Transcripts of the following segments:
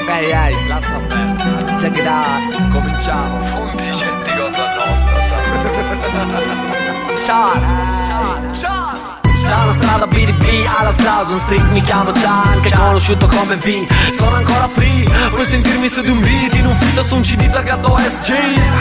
Ehi, lascia perdere. Check it out, cominciamo. Un dimentico Ciao. Dalla strada BDP alla Southern Street mi chiamo già anche conosciuto come V. Sono ancora free, puoi sentirmi su di un beat in un fitto su un CD targato SG.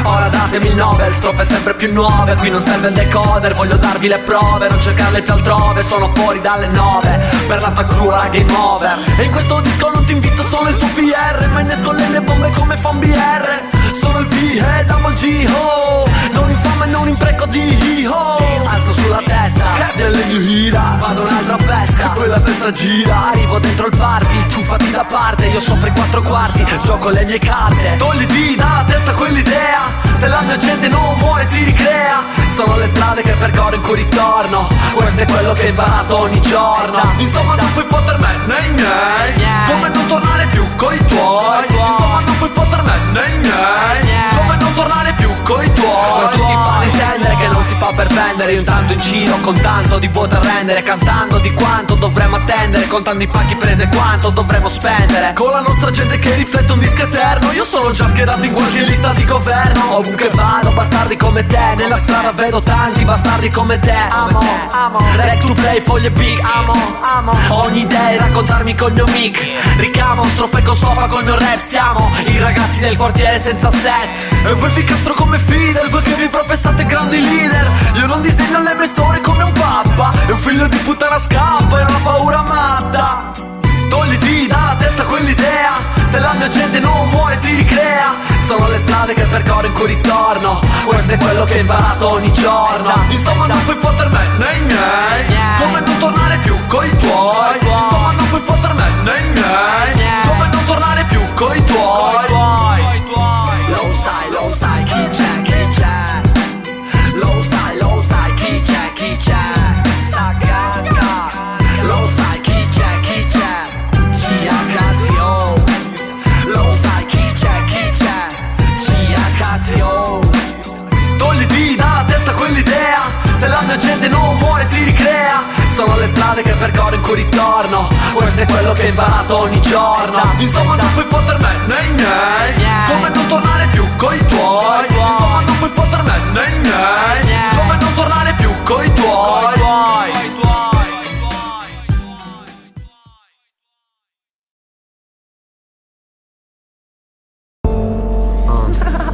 Ora datemi il 9, strofe sempre più nuove. Qui non serve il decoder, voglio darvi le prove. Non cercarle più altrove, sono fuori dalle 9 per la crua, la game over. E in questo disco non ti invito solo il tuo PR, ma innesco le mie bombe come fan BR. Sono il P e double G, oh. Non infame, non impreco di ho. Alzo sulla testa, delle ira, vado un'altra festa, poi la testa gira. Arrivo dentro il party, tu fatti da parte, io sopra i 4 quarti, gioco le mie carte. Togliti dalla testa quell'idea, se la mia gente non muore si ricrea. Sono le strade che percorro in cui ritorno, questo è quello che ho imparato ogni giorno. Insomma non puoi fotterme nei miei, come non tornare più coi tuoi. Insomma non puoi fotterme nei miei, come non tornare più coi tuoi. Tutti fanno intendere che non si fa per vendere, io intanto in giro con tanto di vuoto a rendere, cantando di quanto dovremmo attendere, contando i pacchi prese quanto dovremmo spendere. Con la nostra gente che riflette un disco eterno, io sono già schedato in qualche lista di governo. Ovunque vado, bastardi come te, nella strada vedo tanti bastardi come te. Amo, rec to play, foglie big, amo. Ogni idea è raccontarmi col mio mic, ricamo, strofe con sofa col mio rap. Siamo i ragazzi del quartiere senza set, e voi vi castro come Fidel, voi che vi professate grandi leader. Io non disegno le mie storie come un pappa, e un figlio di puttana scappa, è una paura matta. Togliti dalla testa quell'idea, se la mia gente non muore si ricrea. Sono le strade che percorro in cui ritorno, questo è quello che ho imparato ogni giorno. Insomma non puoi fotterme nei miei, come non tornare più coi tuoi. Insomma non puoi fotterme nei miei, come non tornare più coi tuoi. Lo sai chi c'è, chi c'è. Lo sai chi c'è, chi c'è. Lo sai chi c'è, chi c'è. CHZO. Lo sai chi c'è, chi c'è. CHZO. Togliti dalla testa quell'idea, se la mia gente non muore si ricrea. Sono le strade che percorro in cui ritorno, questo è quello che ho imparato ogni giorno. Insomma non puoi fotterme nei miei, come non tornare più coi tuoi. Insomma non puoi fotterme nei miei, come non tornare più coi tuoi.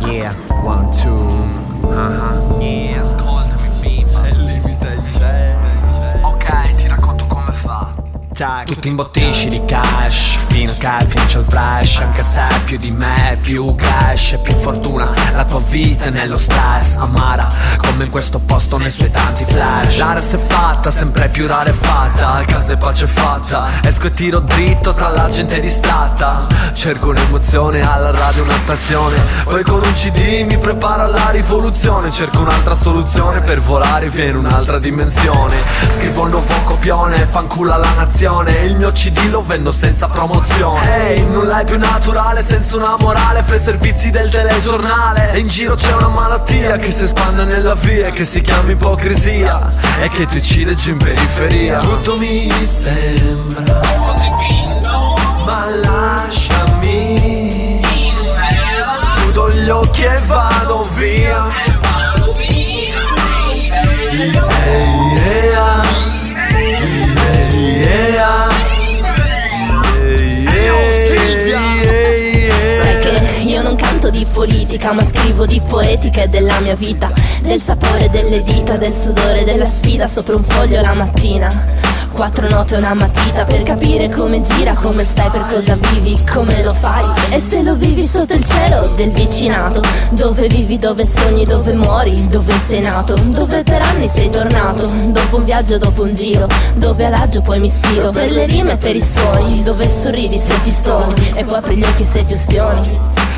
Yeah, 1, 2, yeah, ascoltami bimba. È il limite il cielo. Ok, ti racconto come fa. Tutti imbottisci di cash, fino a che finisce il flash. Anche se più di me, più cash e più fortuna. La tua vita è nello stress, amara come in questo posto nei suoi tanti flash. La res è fatta, sempre più rarefatta, a casa e pace fatta. Esco e tiro dritto tra la gente distratta. Cerco un'emozione, alla radio una stazione, poi con un CD mi preparo alla rivoluzione. Cerco un'altra soluzione per volare via in un'altra dimensione. Scrivo un nuovo copione, fanculo alla nazione. Il mio CD lo vendo senza promozione. Ehi, nulla è più naturale senza una morale. Fra i servizi del telegiornale, e in giro c'è una malattia che si espande nella via, che si chiama ipocrisia, e che ti uccide giù in periferia. Tutto mi sembra così finto, ma lasciami. Chiudo gli occhi e vado via. Sai che io non canto di politica, ma scrivo di poetica e della mia vita, del sapore delle dita, del sudore della sfida sopra un foglio la mattina. 4 note e una matita per capire come gira, come stai, per cosa vivi, come lo fai. E se lo vivi sotto il cielo del vicinato, dove vivi, dove sogni, dove muori, dove sei nato, dove per anni sei tornato, dopo un viaggio, dopo un giro, dove adagio poi mi ispiro, per le rime e per i suoni, dove sorridi se ti stoni, e poi apri gli occhi se ti ustioni,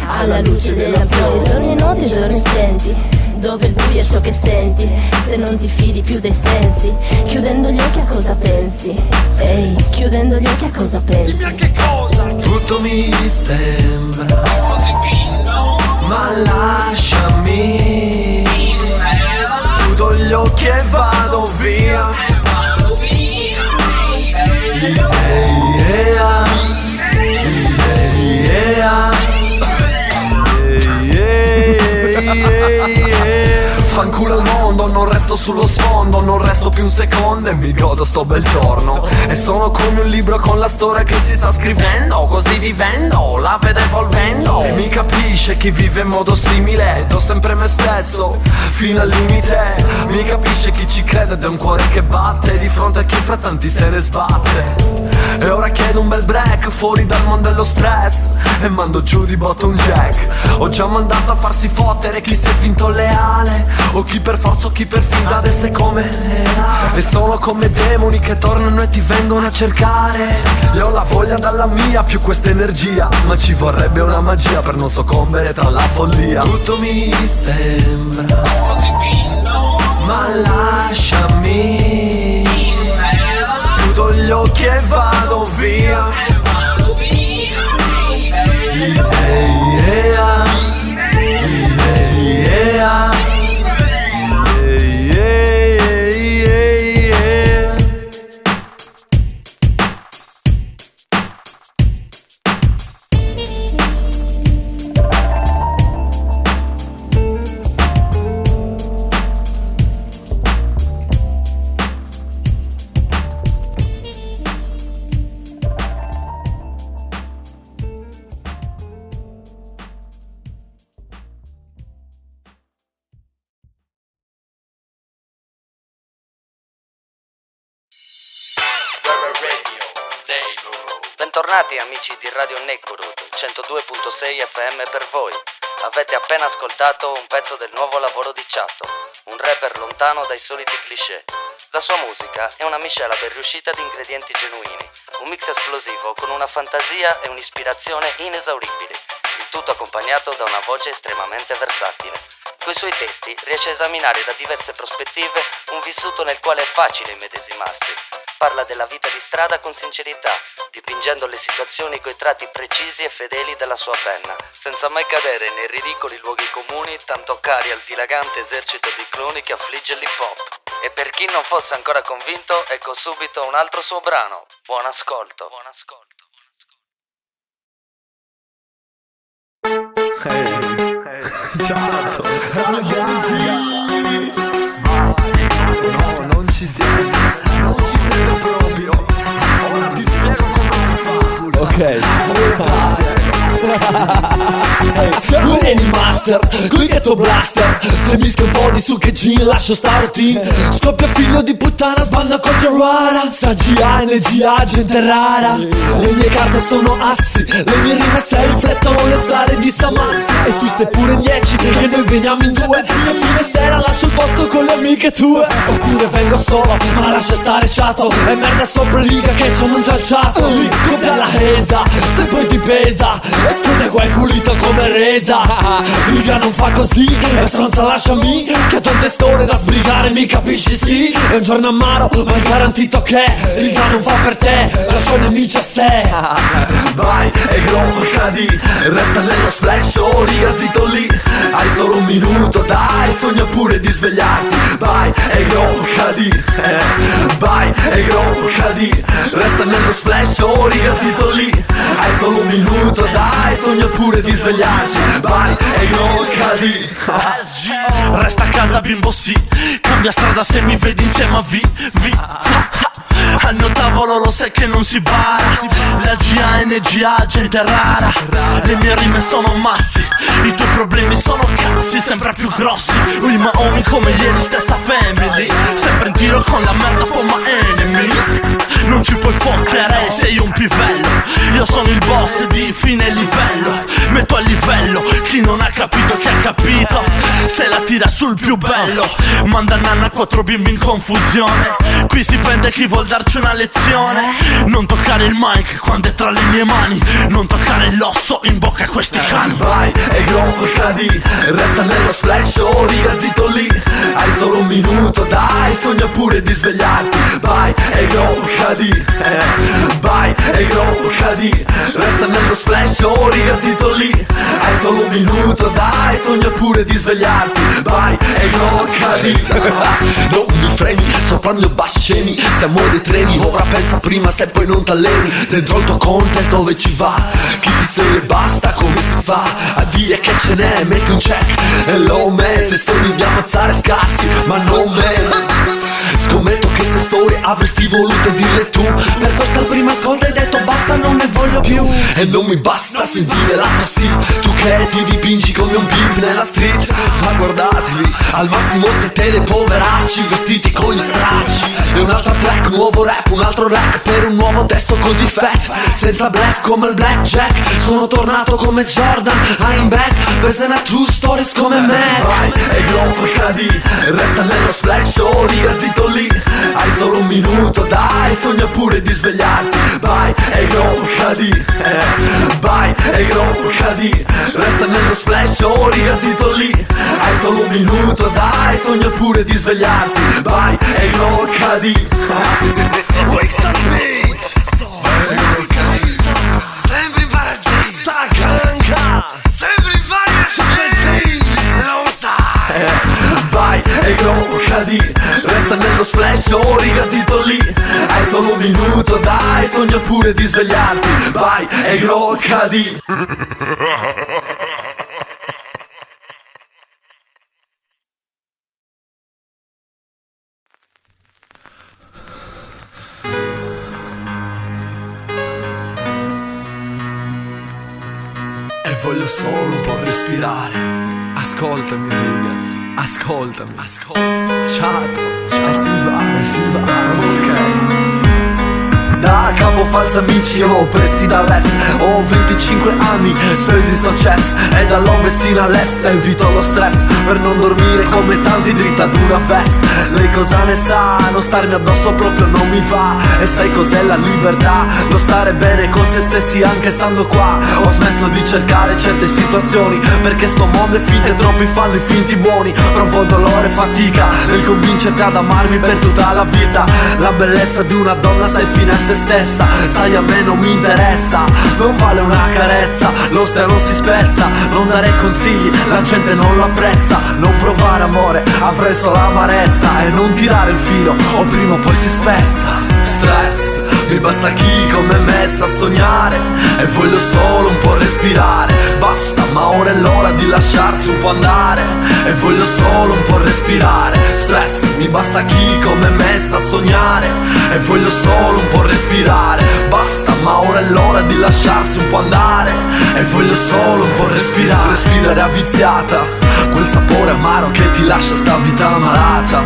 alla luce dei lampioni, giorni e notti, giorni stenti, dove il buio è ciò che senti, se non ti fidi più dei sensi, chiudendo gli occhi a cosa pensi, ehi, chiudendo gli occhi a cosa pensi. Dimmi a che cosa? Tutto mi sembra Così finto, ma lasciami. Chiudo gli occhi e vado via. vado via. culo al mondo, non resto sullo sfondo, non resto più un secondo e mi godo sto bel giorno. E sono come un libro con la storia che si sta scrivendo, così vivendo, la vede evolvendo. E mi capisce chi vive in modo simile, do sempre me stesso, fino al limite. Mi capisce chi ci crede ed è un cuore che batte di fronte a chi fra tanti se ne sbatte. E ora chiedo un bel break fuori dal mondo dello stress e mando giù di botto un jack. Ho già mandato a farsi fottere chi si è finto leale, o chi per forza o chi per finta adesso è come era. E sono come demoni che tornano e ti vengono a cercare. E ho la voglia dalla mia più questa energia, ma ci vorrebbe una magia per non soccombere tra la follia. Tutto mi sembra così finto, ma lasciami, chiudo gli occhi e vado via. Bentornati amici di Radio Nekkurud, 102.6 FM per voi. Avete appena ascoltato un pezzo del nuovo lavoro di Chatto, un rapper lontano dai soliti cliché. La sua musica è una miscela ben riuscita di ingredienti genuini, un mix esplosivo con una fantasia e un'ispirazione inesauribili, il tutto accompagnato da una voce estremamente versatile. Coi suoi testi riesce a esaminare da diverse prospettive un vissuto nel quale è facile immedesimarsi. Parla della vita di strada con sincerità, dipingendo le situazioni coi tratti precisi e fedeli della sua penna, senza mai cadere nei ridicoli luoghi comuni tanto cari al dilagante esercito di cloni che affligge l'hip hop. E per chi non fosse ancora convinto, ecco subito un altro suo brano. Buon ascolto. Buon ascolto. Ciao, ragazzi. No, non ci siete proprio. Ora ti spiego come si fa. Ok. Lui è il master, lui ghetto blaster. Se mischia un po' di su che gin, lascio sta routine. Scoppia figlio di puttana, sbanda contro rara. Saggia, energia, gente rara. Le mie carte sono assi, le mie rime se riflettono le strade di Samassi. E tu stai pure in 10, che noi veniamo in 2. E fine sera lascio il posto con le amiche tue. Oppure vengo solo, ma lascia stare chato. E merda sopra riga che c'hanno un tracciato. Scoppia la resa, se poi ti pesa. E scusa guai pulito come resa. Riga non fa così, e stronza lasciami, che ho tante storie da sbrigare, mi capisci sì? È un giorno amaro, ma è garantito che riga non fa per te, lascia i nemici a sé. Vai e cadi, resta nello splash, oh riga zitto lì. Hai solo un minuto, dai, sogna pure di svegliarti. Vai e cadi, vai e cadi, resta nello splash, oh riga zitto lì. Hai solo un minuto, dai, sogna pure di svegliarci. Vai e cadi. Resta a casa bimbo sì, cambia strada se mi vedi insieme a V. Al mio tavolo lo sai che non si bara. La GA, NGA, gente rara. Le mie rime sono massi, i tuoi problemi sono cazzi sempre più grossi. We my homie come ieri stessa family, sempre in tiro con la merda for my enemies. Non ci puoi fottere, sei un pivello. Io sono il boss di fine livello. Metto a livello chi non ha capito che ha capito. Se la tira sul più bello, manda nanna 4 bimbi in confusione. Qui si prende chi vuol darci una lezione. Non toccare il mic quando è tra le mie mani, non toccare l'osso in bocca a questi cani. Vai e cadi, resta nello splash, oh riga zitto lì. Hai solo un minuto, dai, sogna pure di svegliarti. Vai e cadi, vai e cadi. cadi, resta nello splash, oh riga zitto lì. Hai solo un minuto, dai, sogna pure di svegliarti. Vai e non cadi. Non mi freni, sopra il mio basceni. Siamo dei treni, ora pensa prima se poi non t'alleni. Dentro il tuo contest dove ci va? Chi ti segue basta, come si fa? A dire che ce n'è, metti un check. Hello man, se sogni di ammazzare scassi, ma non me. Scommetto che se storie avresti voluto dirle tu. Per questa al primo ascolto hai detto basta, non ne voglio più. E non mi basta sentire la tua sì. Tu che ti dipingi come un pimp nella street. Ma guardatevi, al massimo siete dei poveracci vestiti con gli stracci. E un'altra track, nuovo rap, un altro rack per un nuovo testo così fat. Senza black come il blackjack. Sono tornato come Jordan, I'm back. Questa è una true stories come me. Vai e non cadi, resta nello splash, oh riga zitto lì. Hai solo un minuto, dai, sogna pure di svegliarti. Vai e non cadi, vai e non cadi, resta nello splash, oh riga zitto lì. Hai solo un minuto, dai, sogna pure di svegliarti. Vai e non cadi. Wake up beat. Sempre in paradisi, Saganka. Sempre in paradisi, lo sai. Vai e non cadi, resta nello splash, oh riga zitto lì. Hai solo un minuto, dai, sogna pure di svegliarti. Vai e non cadi. E voglio solo un po' respirare. Ascoltami ragazzi, ascoltami, Chato, si va, ok. Da capo falsi amici, oh presi dall'est. Ho 25 anni, spesi sto chess. E dall'ovest in all'est evito lo stress. Per non dormire come tanti dritta ad una vest. Lei cosa ne sa, non starmi addosso proprio non mi va. E sai cos'è la libertà? Lo stare bene con se stessi anche stando qua. Ho smesso di cercare certe situazioni, perché sto mondo è finto e troppi fanno i finti buoni. Provo dolore e fatica nel convincerti ad amarmi per tutta la vita. La bellezza di una donna sai fine a se stessa. Sai a me non mi interessa, non vale una carezza. Lo stelo non si spezza, non dare consigli, la gente non lo apprezza. Non provare amore, avrai solo amarezza. E non tirare il filo, o prima o poi si spezza. Stress, mi basta chi come me sa sognare. E voglio solo un po' respirare. Basta, ma ora è l'ora di lasciarsi un po' andare. E voglio solo un po' respirare. Stress, mi basta chi come me sa sognare. E voglio solo un po' respirare. Basta, ma ora è l'ora di lasciarsi un po' andare. E voglio solo un po' respirare. Respirare avviziata, quel sapore amaro che ti lascia sta vita malata.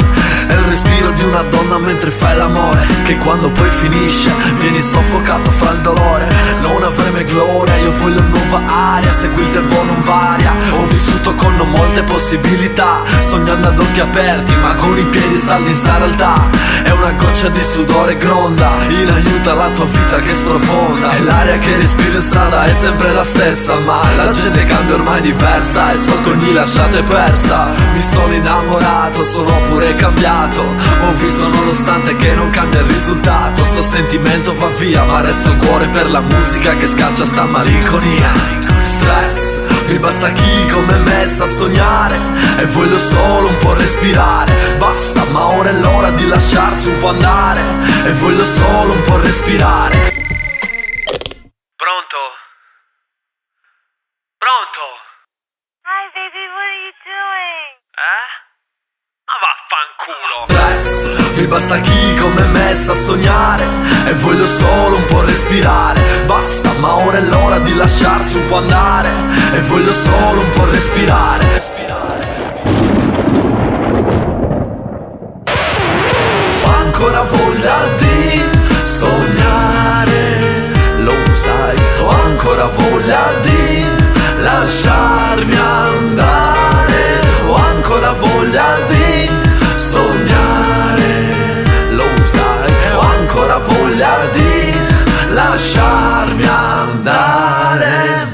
È il respiro di una donna mentre fai l'amore, che quando poi finisce vieni soffocato fra il dolore. Non avrei mai gloria, io voglio nuova aria. Se qui il tempo non varia, ho vissuto con non molte possibilità, sognando ad occhi aperti ma con i piedi saldi in sta realtà. È una goccia di sudore gronda in aiuto alla tua vita che sprofonda. E l'aria che respiro in strada è sempre la stessa, ma la gente cambia ormai diversa. E so che ogni lasciata è persa. Mi sono innamorato, sono pure cambiato. Ho visto nonostante che non cambia il risultato. Sto sentimento va via, ma resta il cuore per la musica che scaccia sta malinconia. Stress, mi basta chi come me sa sognare. E voglio solo un po' respirare. Basta, ma ora è l'ora di lasciarsi un po' andare. E voglio solo un po' respirare. Pronto? Pronto? Hi baby, what are you doing? Ma vaffanculo. Stress, mi basta chi come me sa sognare. E voglio solo un po' respirare. Basta, ma ora è l'ora di lasciarsi un po' andare. E voglio solo un po' respirare. Ho ancora voglia di sognare, lo sai. Ho ancora voglia di lasciarmi andare. Ho ancora voglia di sognare, lo sai. Ho ancora voglia di lasciarmi andare.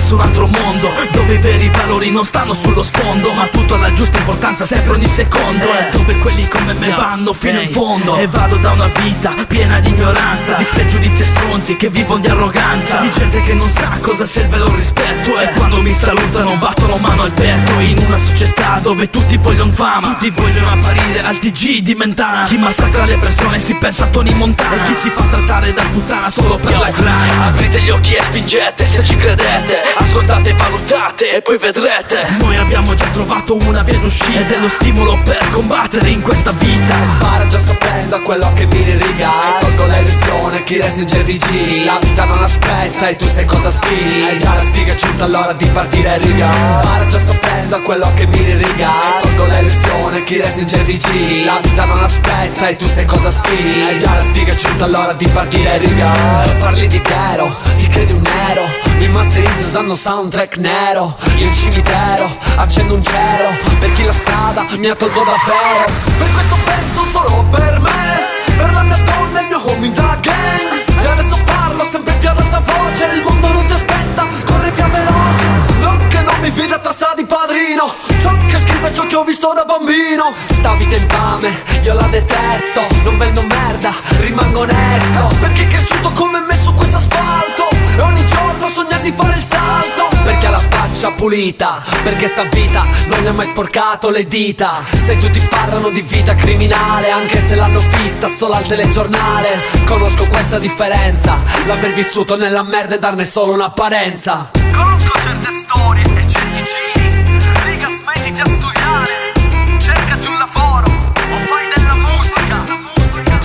verso un altro mondo, dove i veri valori non stanno sullo sfondo, ma tutto alla giusta importanza sempre ogni secondo. Dove quelli come me vanno fino in fondo. E vado da una vita piena di ignoranza, di pregiudizi e stronzi che vivono di arroganza, di gente che non sa cosa sia il vero rispetto. E quando mi salutano battono mano al petto. In una società dove tutti vogliono fama, tutti vogliono apparire al TG di Mentana. Chi massacra le persone si pensa a Tony Montana, e chi si fa trattare da puttana solo per la grind. Aprite gli occhi e spingete se ci credete, ascoltate, valutate e poi vedrete. Noi abbiamo già trovato una via d'uscita ed è lo stimolo per combattere in questa vita. Spara già sapendo a quello che mi riga, e tolgo la illusione, chi restringe rigiri. La vita non aspetta e tu sai cosa aspiri. Hai già la sfiga, è giunta l'ora di partire, riga. Spara già sapendo a quello che mi riga, e tolgo la illusione, chi restringe rigiri. La vita non aspetta e tu sai cosa aspiri. Hai già la sfiga, è giunta l'ora di partire, riga. Parli di Gero, ti credi un nero, mi masterizzi usando un soundtrack nero. Io in cimitero accendo un cero, per chi la strada mi ha tolto davvero. Per questo penso solo per me, per la mia donna e il mio home in the gang. E adesso parlo sempre più ad alta voce, il mondo non ti aspetta, corre via veloce. Non che non mi fida tassa di padrino, ciò che scrive è ciò che ho visto da bambino. Sta vita infame, io la detesto, non vendo merda, rimango onesto. Perché è cresciuto come me su questo asfalto, e ogni giorno sogna di fare il salto. Perché ha la faccia pulita, perché sta vita non gli ha mai sporcato le dita. Se tutti parlano di vita criminale, anche se l'hanno vista solo al telegiornale, conosco questa differenza, l'aver vissuto nella merda e darne solo un'apparenza. Conosco certe storie e certi giri, riga smettiti a studiare, cercati un lavoro o fai della musica. La musica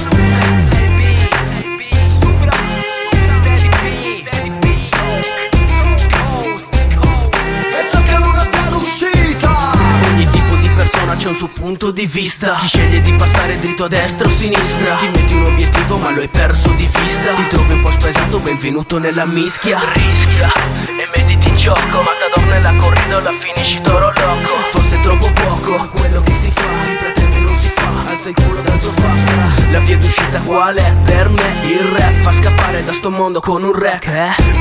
c'è un suo punto di vista. Chi sceglie di passare dritto a destra o sinistra, ti metti un obiettivo ma lo hai perso di vista. Ti trovi un po' spaesato, benvenuto nella mischia. Rischia e mettiti in gioco, matador nella corrida o la finisci toro loco. Forse è troppo poco quello che si fa, si pretende non si fa, alza il culo dal sofà. La via d'uscita qual è? Per me il rap fa scappare da sto mondo con un rec,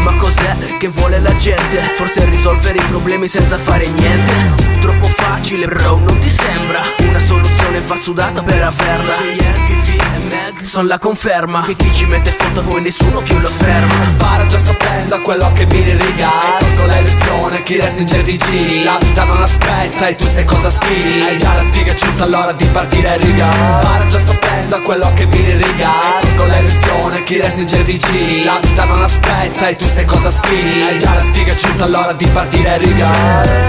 Ma cos'è che vuole la gente? Forse risolvere i problemi senza fare niente. Troppo facile bro, non ti sembra? Una soluzione va sudata per averla. JMVV e Meg son la conferma che chi ci mette foto poi nessuno più lo ferma. Spara già sapendo a quello che mi riga, e tolgo la illusione, chi restringe rigiri. La vita non aspetta e tu sai cosa aspiri. Hai già la sfiga, è giunta l'ora di partire, riga. Spara già sapendo a quello che mi riga, e tolgo la illusione, chi restringe rigiri. La vita non aspetta e tu sai cosa aspiri. Hai già la sfiga, è giunta l'ora di partire, riga.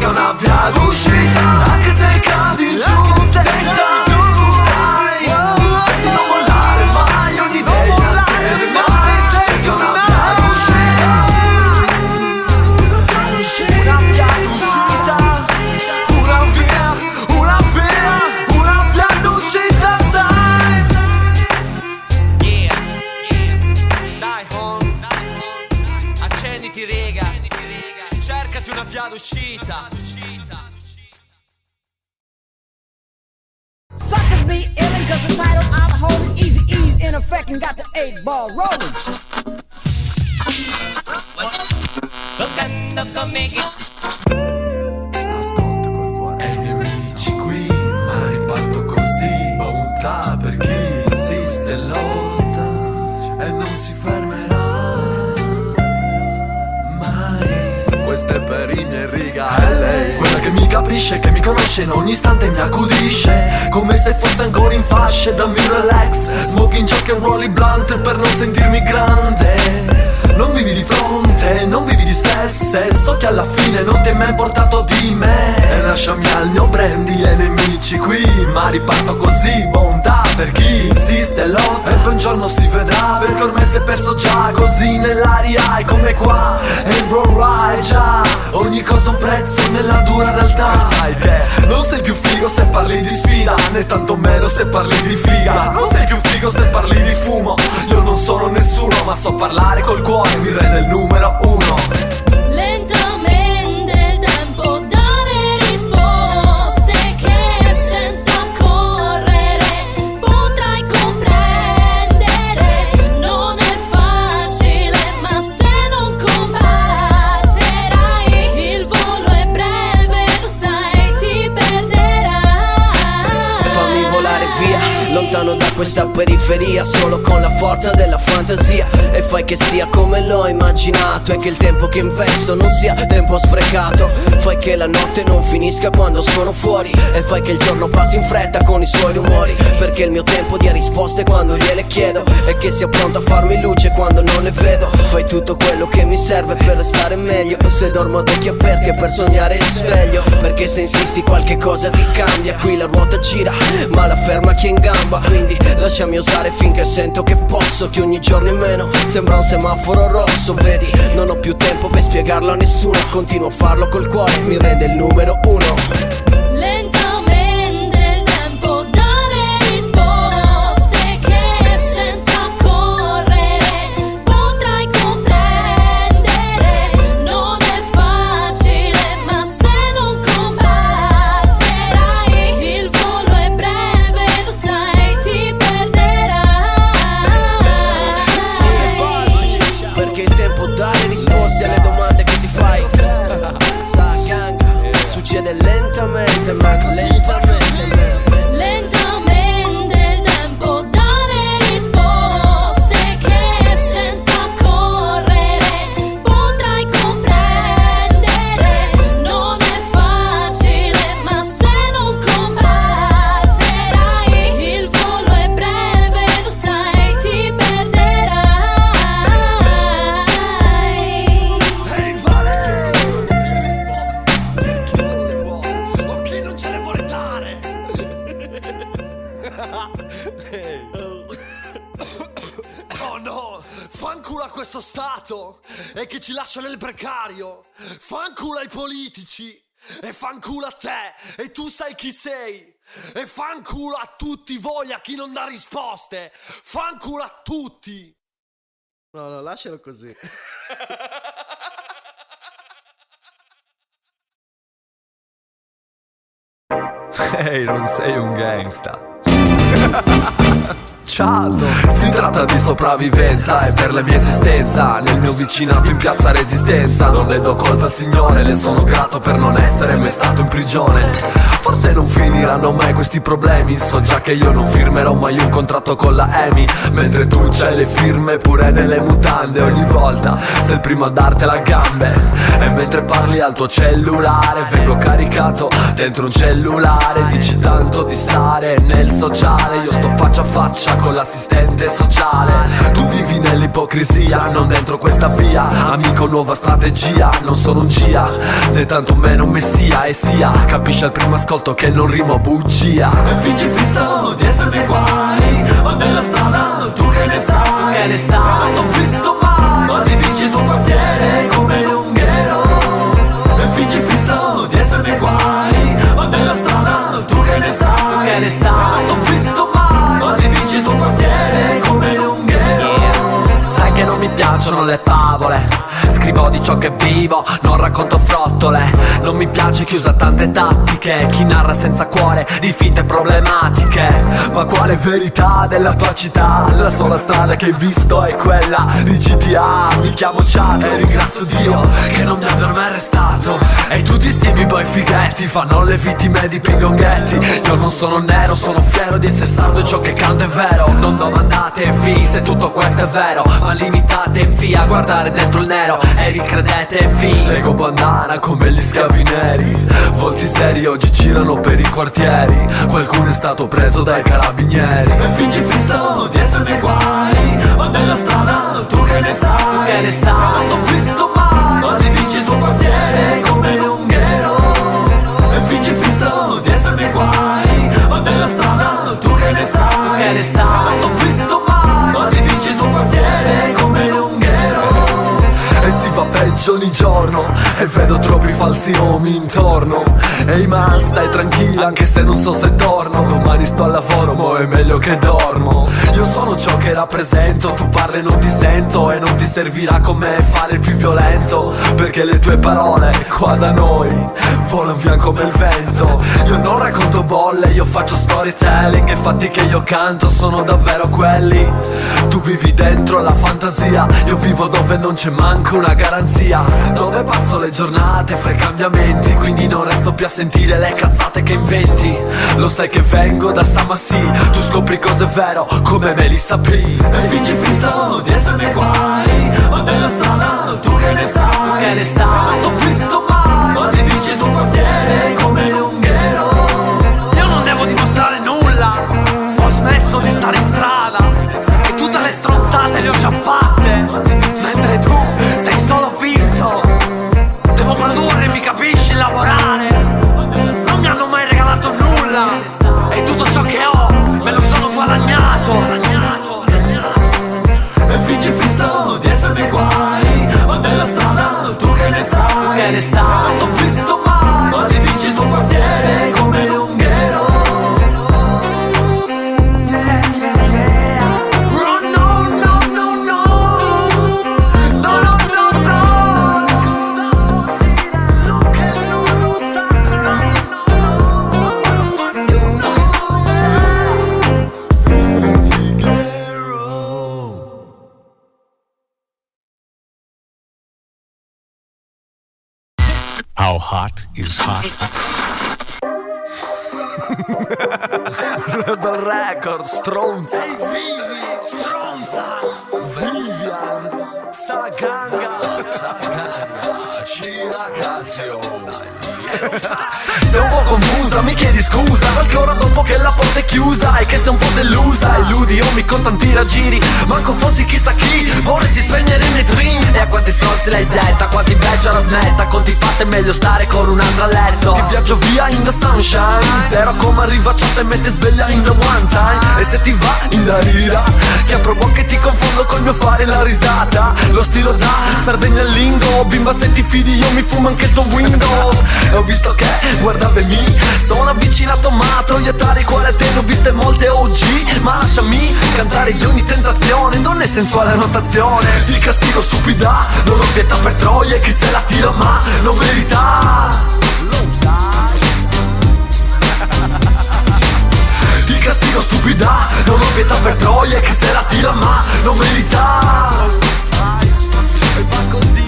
Una via d'uscita, anche se cadi giù, tenta, su dai, vedi non mollare mai, ogni idea anche mai, cerchi una via d'uscita, una via d'uscita, una via d'uscita, sai. Dai home, accenditi rega, cercati una via d'uscita. Suckers be illin' cause the title I'm holding easy ease in effect and got the 8-ball rolling. Ascolta col cuore ed amici qui, ma riparto così. Bontà per chi insiste e lotta e non si fermerà mai. Questo è per i miei riga, è lei, quella che mi capisce, che mi conosce, in ogni istante mi accudisce, come se fosse ancora in fasce. Dammi un relax, smoking joke e rolly blunt per non sentirmi grande. Non vivi di fronte, non vivi di stress, e so che alla fine non ti hai mai portato di me. E lasciami al mio brandy e nemici qui, ma riparto così. Bontà per chi insiste e lotta, e poi un giorno si vedrà, perché ormai si è perso già. Così nell'aria è come qua, e il roll ride già. Ogni cosa ha un prezzo nella dura realtà. Sai che non sei più figo se parli di sfida, né tanto meno se parli di figa. Non sei più figo se parli di fumo, io non non sono nessuno, ma so parlare col cuore, mi rende il numero uno. Lentamente il tempo dà le risposte che senza correre potrai comprendere. Non è facile, ma se non combatterai, il volo è breve, lo sai, ti perderai. Fammi volare via, lontano da questa periferia, solo con la forza della fantasia. E fai che sia come l'ho immaginato, e che il tempo che investo non sia tempo sprecato. Fai che la notte non finisca quando sono fuori, e fai che il giorno passi in fretta con i suoi rumori. Perché il mio tempo dia risposte quando gliele chiedo, e che sia pronto a farmi luce quando non le vedo. Fai tutto quello che mi serve per restare meglio, se dormo ad occhi aperti e per sognare il sveglio. Perché se insisti qualche cosa ti cambia, qui la ruota gira ma la ferma chi è in gamba. Quindi lasciami osare finché sento che posso, che ogni giorno in meno sembra un semaforo rosso. Vedi, non ho più tempo per spiegarlo a nessuno, continuo a farlo col cuore, mi rende il numero uno. Lentamente il tempo dà le risposte che senza correre potrai comprendere. Non è facile, ma se non combatterai, il volo è breve, lo sai, ti perderai. Perché il tempo dà le risposte alle domande che ti fai. Sa gang, succede lentamente, ma lentamente. Lentamente il tempo dà le risposte che senza correre potrai comprendere. Non è facile, ma se non combatterai, il volo è breve, lo sai, ti perderai. Ehi Vale! O chi non ce le vuole dare? Oh no! Fanculo a questo Stato e che ci lascia nel precario. Fanculo ai politici e fanculo a te e tu sai chi sei. E fanculo a tutti voi, a chi non dà risposte. Fanculo a tutti. No, lascialo così. Ehi, non sei un gangsta. Ciao. Si tratta di sopravvivenza e per la mia esistenza nel mio vicinato in piazza Resistenza. Non ne do colpa al Signore, le sono grato per non essere mai stato in prigione. Forse non finiranno mai questi problemi, so già che io non firmerò mai un contratto con la EMI. Mentre tu c'hai le firme pure nelle mutande, ogni volta sei il primo a dartela a gambe. E mentre parli al tuo cellulare vengo caricato dentro un cellulare. Dici tanto di stare nel sociale, io sto faccia a faccia con l'assistente sociale. Tu vivi nell'ipocrisia, non dentro questa via. Amico, nuova strategia, non sono un CIA, né tanto meno un messia. E sia, capisci al primo ascolto che non rimo bugia. E fingi fisso di esserne guai, ma della strada tu che ne sai? Che ne sai? Non t'ho visto mai, ma dipingi il tuo quartiere come un unghero. E fingi fisso di esserne guai, ma della strada tu che ne sai? Che ne sai? Non t'ho visto mai, ma dipingi il tuo quartiere come un unghero. Sai che non mi piacciono le favole, scrivo di ciò che vivo, non racconto frottole. Non mi piace chi usa tante tattiche, chi narra senza cuore di finte problematiche. Ma quale verità della tua città? La sola strada che hai visto è quella di GTA. Mi chiamo Chato e ringrazio Dio che non mi abbia mai arrestato. E tutti sti b-boy fighetti fanno le vittime di pingonghetti. Io non sono nero, sono fiero di essere sardo e ciò che canto è vero. Non domandatevi se tutto questo è vero, ma limitatevi a guardare dentro il nero e ricredetevi. Lego bandana come gli schiavi neri, volti seri oggi girano per i quartieri. Qualcuno è stato preso dai carabinieri. E fingi fisso di esserne guai, ma della strada tu che ne sai? Che ne sai? Non t'ho visto mai, ma dipingi il tuo quartiere come un unghero. E fingi fisso di esserne guai, ma della strada tu che ne sai? Che ne sai? Non t'ho visto mai, ma dipingi il tuo quartiere come un unghero. E si va peggio ogni giorno e vedo troppi falsi nomi intorno. Ehi ma stai tranquilla anche se non so se torno. Domani sto al lavoro, mo è meglio che dormo. Io sono ciò che rappresento, tu parli e non ti sento, e non ti servirà come fare il più violento, perché le tue parole qua da noi volano via come il vento. Io non racconto bolle, io faccio storytelling, e i fatti che io canto sono davvero quelli. Tu vivi dentro la fantasia, io vivo dove non c'è manco una garanzia, dove passo le giornate fra i cambiamenti, quindi non resto più a sentire le cazzate che inventi. Lo sai che vengo da Samassi, tu scopri cose vero come Melissa P. E fingi fisso di essere nei guai, ma della strada tu che ne sai? Che ne sai? Non t'ho visto mai, ma dipingi il tuo quartiere come l'unghero. Io non devo dimostrare nulla, ho smesso di stare in strada, e tutte le stronzate le ho già fatte, mentre tu sei solo finto. Devo produrre, mi capisci, lavorare. Non mi hanno mai regalato nulla, e tutto ciò che ho me lo sono guadagnato. E fingi fisso di essere nei guai, ma della strada tu che ne sai? Che ne sai? Non t'ho visto mai, ma dipingi il tuo quartiere come l'unghero. How hot is hot? Bel record, stronza. Ehi vivi, stronza. Vivian, Saganga, Ciracazio. Sei un po' confusa, mi chiedi scusa, qualche ora dopo che la porta è chiusa, e che sei un po' delusa. Illudi io mi con tanti raggiri, manco fossi chissà chi, vorresti spegnere i miei dream. E a quanti stronzi l'hai detta, quanti invece ora smetta, conti fatti è meglio stare con un altro a letto. Che viaggio via in the sunshine, zero come arrivacciata e mette sveglia in the one time. E se ti va in da rira, che apro bocca e ti confondo col mio fare la risata. Lo stilo da Sardegna al lingo, bimba se ti fidi io mi fumo anche il tuo window. E ho visto che guardavi, sono avvicinato ma troietari quale te ne ho viste molte OG. Ma lasciami cantare di ogni tentazione, donne sensuale rotazione. Ti castigo stupida, non ho pietà per troie, chi se la tira ma non merita. Lo sai. Ti castigo stupida, non ho pietà per troie, chi se la tira ma non merita. E va così.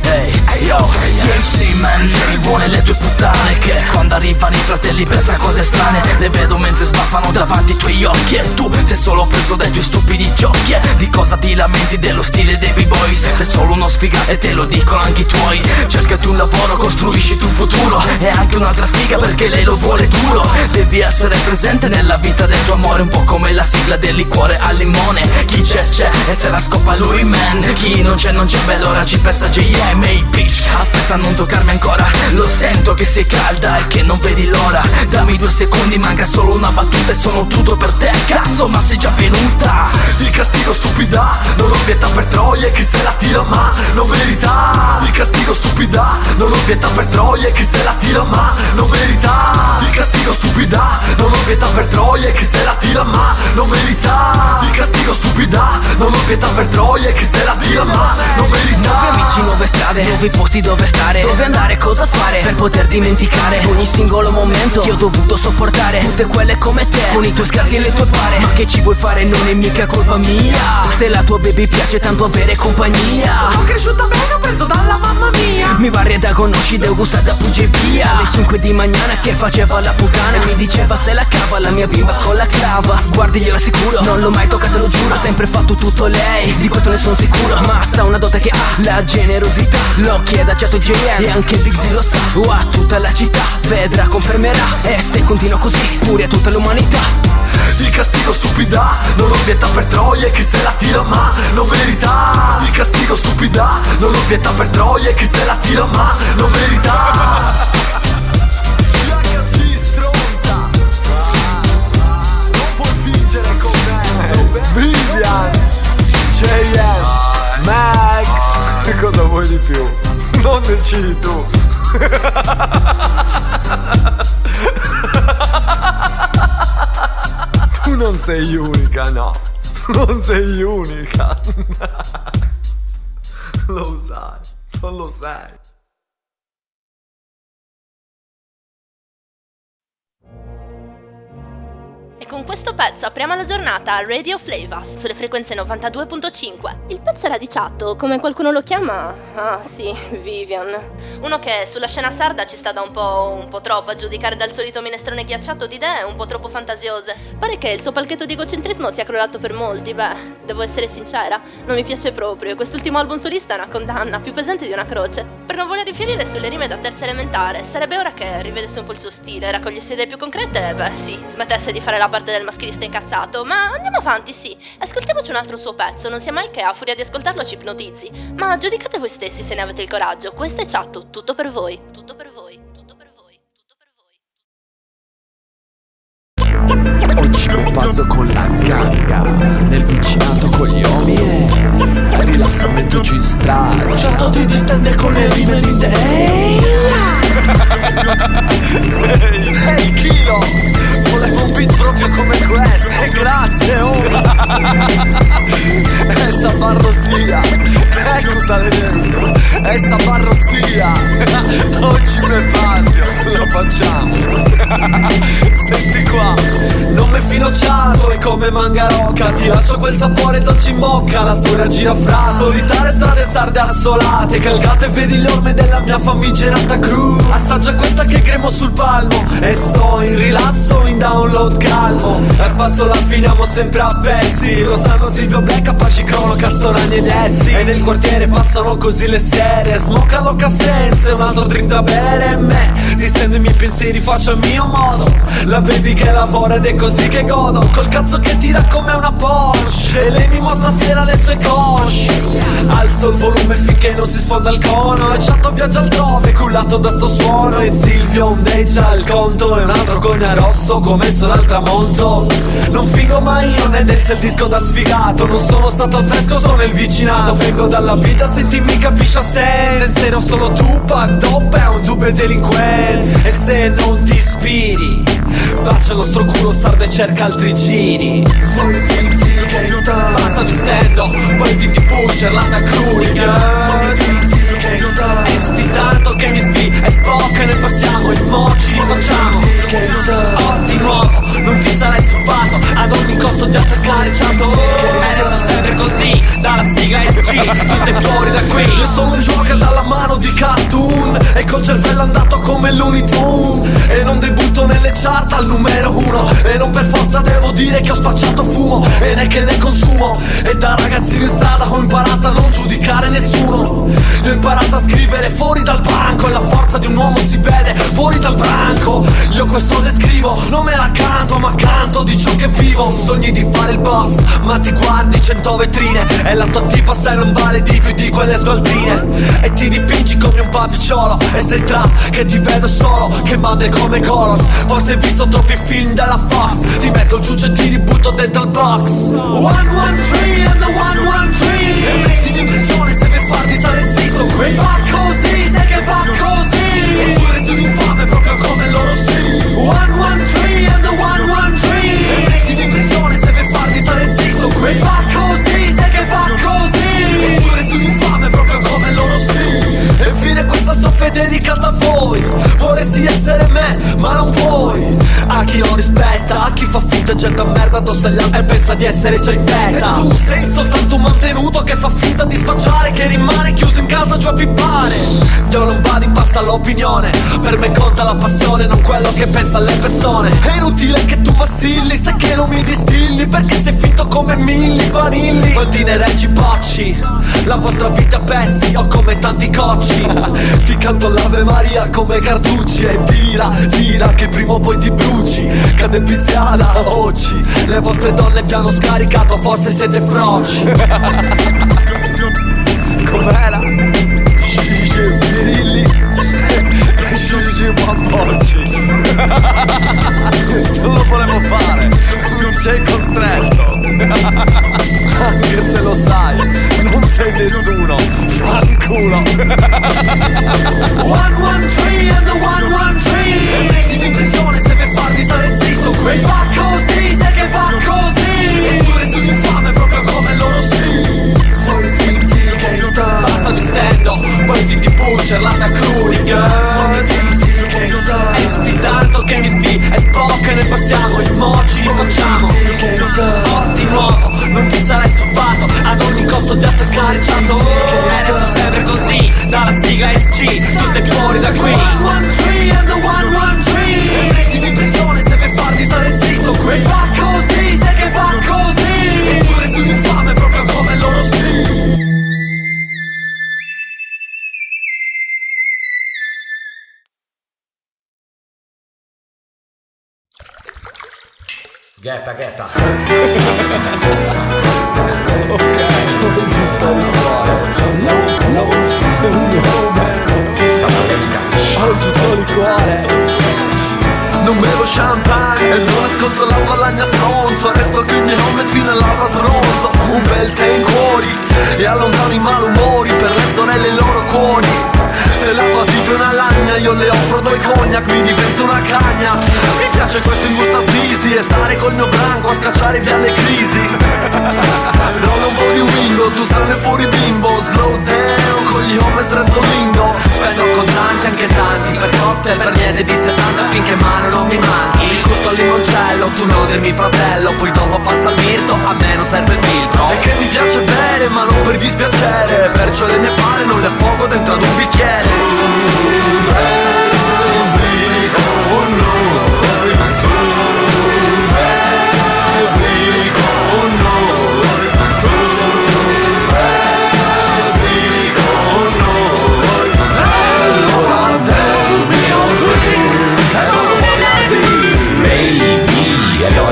Hey yo, THC man, tieni buone le tue puttane, che quando arrivano i fratelli pensano cose strane. Le vedo mentre sbaffano davanti ai tuoi occhi, e tu sei solo preso dai tuoi stupidi giochi. Di cosa ti lamenti dello stile dei B-boys? Sei solo uno sfigato e te lo dicono anche i tuoi. Cercati un lavoro, costruisci il tuo futuro, e anche un'altra figa perché lei lo vuole duro. Devi essere presente nella vita del tuo amore, un po' come la sigla del liquore al limone. Chi c'è e se la scopa lui man, chi non c'è bello, ora ci pensa JM. Hey bitch, aspetta non toccarmi ancora, lo sento che sei calda e che non vedi l'ora. Dammi 2 secondi, manca solo una battuta e sono tutto per te. Cazzo, ma sei già venuta. Ti castigo stupida, non ho pietà per troie, chi se la tira ma non merita. Ti castigo stupida, non ho pietà per troie, chi se la tira ma non merita. Ti castigo stupida, non ho pietà per troie, chi se la tira ma non merita. Ti castigo stupida, non ho pietà per troie, chi se la tira ma non merita. 9 amici, 9 strade, 9 posti dove stare, dove andare, cosa fare per poter dimenticare ogni singolo momento che ho dovuto sopportare. Tutte quelle come te, con i tuoi scherzi e le tue pare. Ma che ci vuoi fare, non è mica colpa mia, se la tua baby piace tanto avere compagnia. Sono cresciuta bene, ho preso dalla mamma mia. Mi pare da conosci, devo gustare da fugge via. Alle 5 di mañana che faceva la puttana, mi diceva se la cava la mia bimba con la clava. Guardi, glielo assicuro, non l'ho mai toccata, lo giuro. Ha sempre fatto tutto lei, di questo ne sono sicuro. Ma sa una dote che ha la generosità, lo chiede a Chato JM e anche Big Z lo sa. A tutta la città, vedrà, confermerà. E se continua così, pure a tutta l'umanità. Ti castigo stupida, non ho pietà per troie, chi se la tira ma non merita. Ti castigo stupida, non ho pietà per troie, chi se la tira ma non merita. Ragazzi stronza, non puoi fingere con me. Vivian, JM, Mag, cosa vuoi di più? Non decidi tu. Tu non sei unica, no. Non sei unica. Lo sai, non lo sai. E con questo pezzo apriamo la giornata a Radio Flavas sulle frequenze 92.5. Il pezzo era di Chatto, come qualcuno lo chiama? Ah sì, Vivian. Uno che sulla scena sarda ci sta da un po' troppo, a giudicare dal solito minestrone ghiacciato di idee un po' troppo fantasiose. Pare che il suo palchetto di egocentrismo sia crollato per molti. Beh, devo essere sincera, non mi piace proprio. Quest'ultimo album solista è una condanna, più pesante di una croce. Per non voler riferire sulle rime da terza elementare, sarebbe ora che rivedesse un po' il suo stile, raccogliesse idee più concrete, beh sì, smettesse di fare la parte del maschilista incazzato. Ma andiamo avanti, sì, ascoltiamoci un altro suo pezzo, non sia mai che a furia di ascoltarlo ci ipnotizzi. Ma giudicate voi stessi se ne avete il coraggio. Questo è Chatto, tutto per voi, tutto per voi, tutto per voi, tutto per voi. Oggi mi passo con la carica nel vicinato con gli omi e rilassamento ci strada. Chatto ti distende con le rime linde. Ehi Kilo, volevo un beat proprio come questo. Grazie essa barrosia, ecco tale denso, essa barrosia. Oggi me pasio, lo facciamo. Senti qua, non mi finocciato e come mangaroca ti lascio quel sapore dolce in bocca. La storia gira fra solitarie strade sarde assolate, calcate vedi le orme della mia famigerata crew. Assaggia questa che gremo sul palmo e sto in rilasso, in download calmo. La spazzola finiamo sempre a pezzi, lo sanno Silvio Black, Apache Crono, Castorani ed Ezzi. E nel quartiere passano così le sere, smoca loca sense, un altro drink da bere. E me distendo i miei pensieri, faccio il mio modo. La baby che lavora ed è così che godo, col cazzo che tira come una Porsche. E lei mi mostra fiera le sue cosce. Alzo il volume finché non si sfonda il cono, e Chatto viaggia altrove cullato da sto suono. E Silvio ondeggia il conto e un altro cogna rosso come il sole al tramonto. Non fingo mai io né Denzel il disco da sfigato, non sono stato al fresco, sono nel vicinato. Vengo dalla vita, senti mi capisci a stand. In stereo solo Tupac, Dope è un dubbio delinquente. E se non ti ispiri, bacia il nostro culo sardo e cerca altri giri. Voi finti gangsta, basta mi stendo, voi finti pusher, lata cruinger. Voi finti gangsta, e sti tanto che mi spi e spocca, ne passiamo i moci, li facciamo. Oh di nuovo, non ti sarai stufato ad ogni costo di attaccare Chatto. E resto sempre così, dalla sigla SG, tu stai fuori da qui. Io sono un Joker dalla mano di cartoon e col cervello andato come Looney Tunes. E non debutto nelle chart al numero 1, e non per forza devo dire che ho spacciato fumo, e ne che ne consumo. E da ragazzino in strada ho imparato a non giudicare nessuno. Io ho imparato a scrivere fuori dal banco, e la forza di un uomo si vede fuori dal branco. Io questo descrivo, non me la canto ma canto di ciò che vivo. Sogni di fare il boss, ma ti guardi 100 vetrine, e la tua tipa se non vale di più di quelle sgualdrine. E ti dipingi come un papicciolo, e stai tra che ti vedo solo, che madre come Colos. Forse hai visto troppi film della Fox, ti metto il giusto e ti ributto dentro il box. 113 and the 113, e mettimi in prigione se vuoi farmi stare zitto qui. Fa così, sai che fa così, e tu resti un infame proprio come loro sì. 113 and the 113, e mettimi in prigione se vuoi farmi stare zitto qui. Fa così, sai che fa così, e tu resti un infame proprio come loro sì. E infine questa strofa è dedicata a voi. Vorresti essere me, ma non vuoi. A chi non rispetta, a chi fa finta e getta merda addosso agli altri e pensa di essere già in vetta. E tu sei soltanto un mantenuto che fa finta di spacciare, che rimane chiuso in casa giù a pippare. Io non vado in pasta all'opinione, per me conta la passione, non quello che pensa alle persone. È inutile che tu massilli, sai che non mi distilli, perché sei finto come Milli Vanilli. Quanti ne reggi bocci, la vostra vita a pezzi, o come tanti cocci. Ti canto l'Ave Maria come Carducci, e tira che prima o poi ti bruci. Cade pizziata oggi, le vostre donne vi hanno scaricato, forse siete froci. Com'era? Gigi Mirilli, Gigi Bambocci. Non lo volevo fare, non sei costretto. Anche se lo sai, non sei nessuno, fanculo. 113 and the 113, e mettimi in prigione se vuoi farmi stare zitto qui. Fa così, sai che fa così, e tu resti un infame proprio state fuori da qui. 113 and the 113. E mettimi in prigione se per farmi stare zitto qui. Fa così, sai che fa così. E tu resti un infame proprio come loro sì. Ghetta. Ok, oggi sto di cuore. Oggi sto di cuore. Non bevo champagne e non ascolto la ballagna stronzo. Resto qui mie nome fino all'alba sbronzo. Un bel sei in cuori e allontano i malumori per le sorelle e i loro cuori. Se la tua tipa è una lagna io le offro 2 cognac, mi divento una cagna. Mi piace questo ingusta stisi e stare col mio branco a scacciare via le crisi. Rolla un po' di window, tu strano e fuori bimbo. Slow zero, con gli homies resto lindo. Spendo contanti, anche tanti, per cocktail, per niente di 70 finché mano non mi manchi. Mi gusto al limoncello, tu nodermi fratello. Poi dopo passa il mirto, a me non serve il filtro. E che mi piace bere ma non per dispiacere, perciò le mie pare non le affogo dentro ad un bicchiere.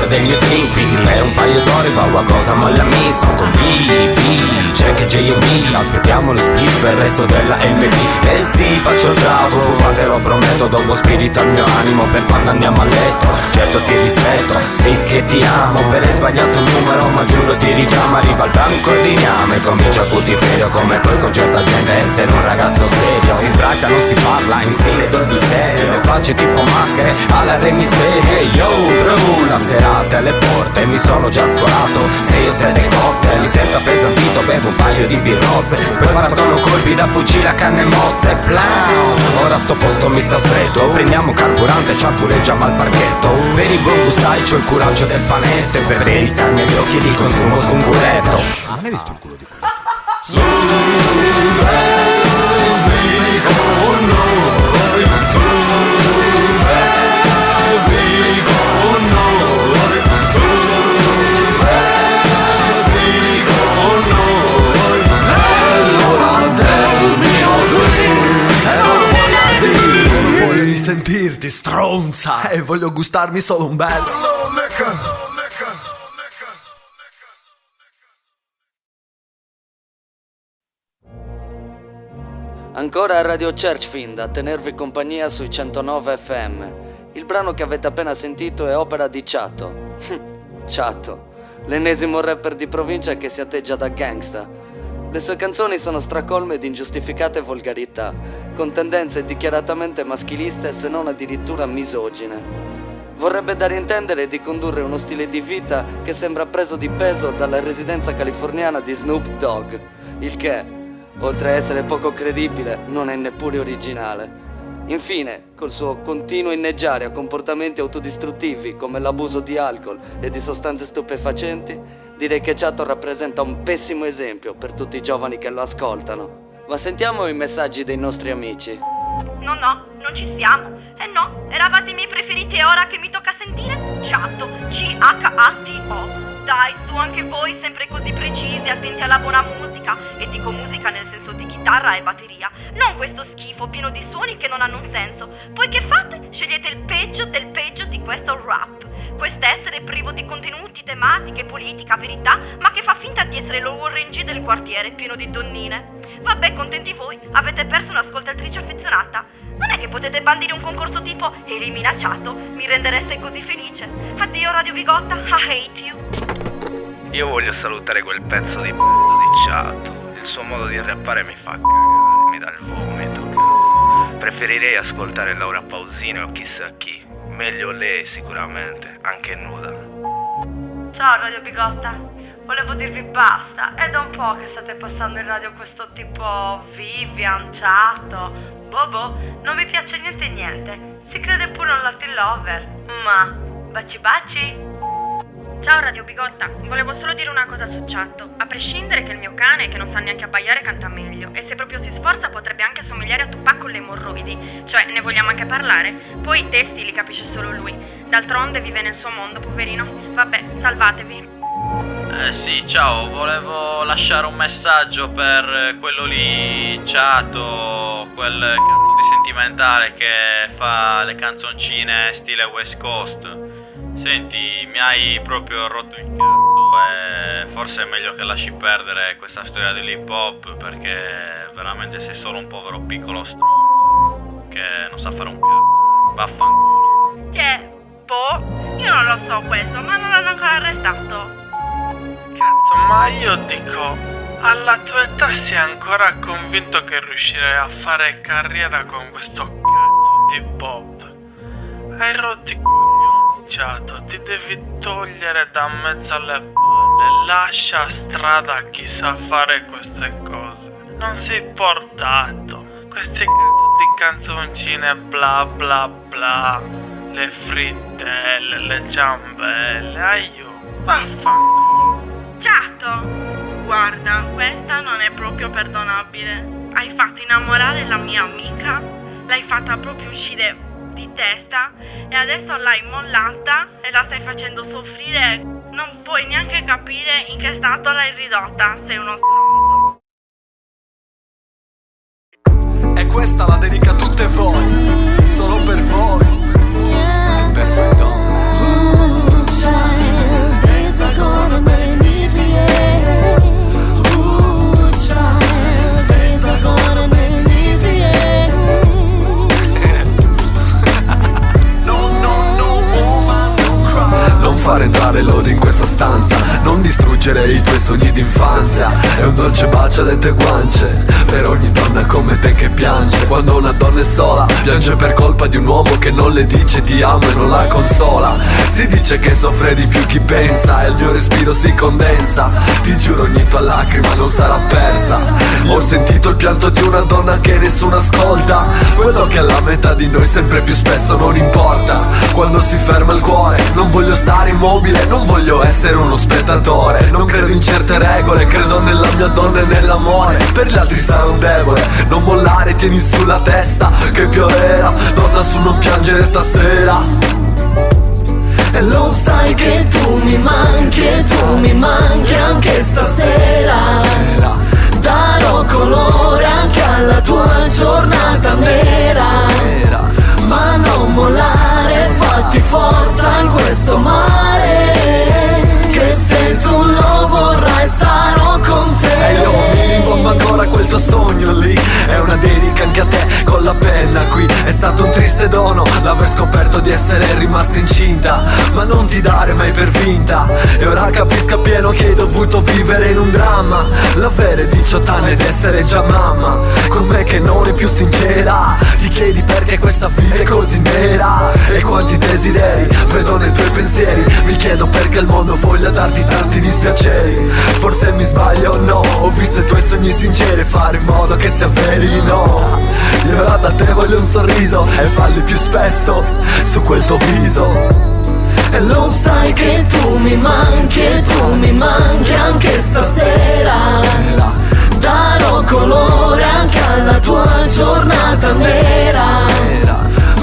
Del mio drink, quindi per un paio d'ore va qualcosa mollami, son convivi, c'è che J&B, aspettiamo lo spliff e il resto della MD. E sì, faccio il bravo, però prometto dopo spirito al mio animo per quando andiamo a letto. Certo ti rispetto, sì che ti amo, per hai sbagliato un numero ma giuro ti richiamo. Arriva al banco ordiniamo e comincia a putiferio, come poi con certa gente essere un ragazzo serio. Si sbraccia, non si parla, in stile Dolby Stereo, le facce tipo maschere alla Remisferie. Yo bro, la serata alle porte, mi sono già scolato 6 o 7 cocktail, mi sento appesantito, bevo un paio di birrozze, poi partono colpi da fucile a canne mozze. Plau, ora sto posto mi sta stretto, prendiamo carburante, sciapureggiamo al parchetto. Per il buon gustai c'ho il coraggio del panetto, e per verizzarmi gli occhi li consumo su un culetto. Non hai visto il culo di quello? Sentirti stronza e voglio gustarmi solo un bello. Ancora a Radio Churchfield a tenervi compagnia sui 109 FM. Il brano che avete appena sentito è opera di Chato. Chato, l'ennesimo rapper di provincia che si atteggia da gangsta. Le sue canzoni sono stracolme di ingiustificate volgarità, con tendenze dichiaratamente maschiliste se non addirittura misogine. Vorrebbe dare a intendere di condurre uno stile di vita che sembra preso di peso dalla residenza californiana di Snoop Dogg, il che, oltre a essere poco credibile, non è neppure originale. Infine, col suo continuo inneggiare a comportamenti autodistruttivi come l'abuso di alcol e di sostanze stupefacenti, direi che Chato rappresenta un pessimo esempio per tutti i giovani che lo ascoltano. Ma sentiamo i messaggi dei nostri amici. No, non ci siamo. No, eravate i miei preferiti e ora che mi tocca sentire? Chato, C-H-A-T-O. Dai, su anche voi, sempre così precisi, attenti alla buona musica. E dico musica nel senso di chitarra e batteria. Non questo schifo pieno di suoni che non hanno un senso. Poi che fate? Scegliete il peggio del peggio di questo rap. Quest'essere privo di contenuti, tematiche, politica, verità, ma che fa finta di essere lo Warren G del quartiere pieno di donnine. Vabbè, contenti voi, avete perso un'ascoltatrice affezionata. Non è che potete bandire un concorso tipo elimina Chato, mi rendereste così felice. Addio Radio Bigotta, I hate you. Io voglio salutare quel pezzo di Chato. Il suo modo di rappare mi fa cagare, mi dà il vomito. Preferirei ascoltare Laura Pausini o chissà chi. Meglio lei sicuramente, anche nuda. Ciao Radio Bigotta, volevo dirvi basta. È da un po' che state passando in radio questo tipo Vivian, Chato, Bobo. Non mi piace niente. Si crede pure un Latin lover. Ma baci baci. Ciao Radio Bigotta, volevo solo dire una cosa su Chato. A prescindere che il mio cane, che non sa neanche abbaiare, canta meglio. E se proprio si sforza potrebbe anche assomigliare consigliare a Tupac con le emorroidi. Cioè, ne vogliamo anche parlare? Poi i testi li capisce solo lui. D'altronde vive nel suo mondo, poverino. Vabbè, salvatevi. Sì, ciao, volevo lasciare un messaggio per quello lì, Ciato, quel cazzo di sentimentale che fa le canzoncine stile West Coast. Senti, mi hai proprio rotto il cazzo e forse è meglio che lasci perdere questa storia dell'hip hop, perché veramente sei solo un povero piccolo stronzo che non sa fare un cazzo. Vaffanculo. Che? Boh, io non lo so questo, ma non l'hanno ancora arrestato. Cazzo, ma io dico, alla tua età sei ancora convinto che riuscirei a fare carriera con questo cazzo di pop? Hai rotto i coglioni, Ciato, ti devi togliere da mezzo alle palle, lascia strada a chi sa fare queste cose. Non sei portato, queste cazzo di canzoncine bla bla bla, le frittelle, le ciambelle, aiuto, vaffanculo. Ciato, guarda, questa non è proprio perdonabile. Hai fatto innamorare la mia amica, l'hai fatta proprio uscire di testa e adesso l'hai mollata e la stai facendo soffrire. Non puoi neanche capire in che stato l'hai ridotta, sei uno stronzo. E questa la dedica a tutte voi, solo per voi, e per voi donne. Days are gonna make me easy, yeah. Ooh, child, days are gonna make me easy, yeah. Non fare entrare l'odio in questa stanza, non distruggere i tuoi sogni d'infanzia. È un dolce bacio alle tue guance, per ogni donna come te che piange. Quando una donna è sola, piange per colpa di un uomo che non le dice ti amo e non la consola. Si dice che soffre di più chi pensa e il mio respiro si condensa. Ti giuro ogni tua lacrima non sarà persa. Ho sentito il pianto di una donna che nessuno ascolta. Quello che alla metà di noi sempre più spesso non importa. Quando si ferma il cuore, non voglio stare immobile, non voglio essere uno spettatore. Non credo in certe regole, credo nella mia donna e nell'amore. Per gli altri sarò un debole, non mollare, tieni sulla testa che piovera. Donna, su non piangere stasera. E lo sai che tu mi manchi e tu mi manchi anche stasera. Darò colore anche alla tua giornata nera. Ma non mollare, fatti forza in questo mare. Che se tu lo vorrai sarò con te. E io mi rimbombo ancora quel tuo sogno lì. È una dedica anche a te con la penna qui. È stato un triste dono l'aver scoperto di essere rimasta incinta, ma non ti dare mai per vinta. E ora capisco appieno che hai dovuto vivere in un dramma. L'avere 18 anni ed essere già mamma. Com'è che non è più sincera? Ti chiedi perché questa vita è così nera. E quanti desideri vedo nei tuoi pensieri. Mi chiedo perché il mondo voglia darti tanti dispiaceri. Forse mi sbaglio o no? Ho visto i tuoi sogni sinceri, fare in modo che si avverino. Io ora da te voglio un sorriso e falli più spesso su quel tuo viso. E lo sai che tu mi manchi e tu mi manchi anche stasera. Darò colore anche alla tua giornata nera.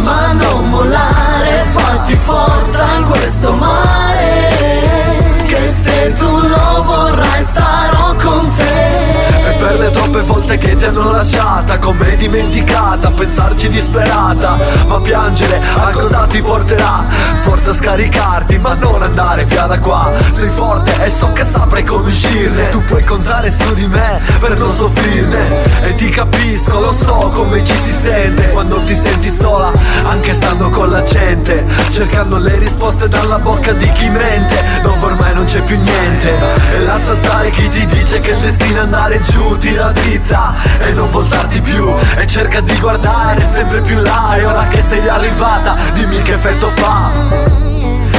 Ma non mollare, fatti forza in questo mare. Che se tu lo vorrai sarò con te. E per le troppe volte che ti hanno lasciata, come dimenticata, pensarci disperata. Ma piangere a cosa ti porterà? Forse a scaricarti, ma non andare via da qua. Sei forte e so che saprai come uscirne. Tu puoi contare su di me per non soffrirne. E ti capisco, lo so come ci si sente quando ti senti sola, anche stando con la gente, cercando le risposte dalla bocca di chi mente, dove ormai non c'è più niente. E lascia stare chi ti dice che il destino è andare giù. Tira dritta e non voltarti più. E cerca di guardare sempre più in là. E ora che sei arrivata, dimmi che effetto fa.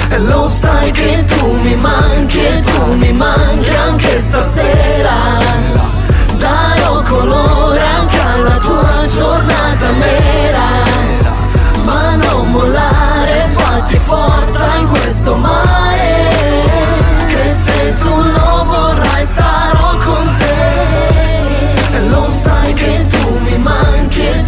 E lo sai che tu mi manchi e tu mi manchi anche stasera. Darò colore anche alla tua giornata nera. Ma non mollare, fatti forza in questo mare. Che se tu lo vorrai sarò con te. E lo sai che tu mi manchi e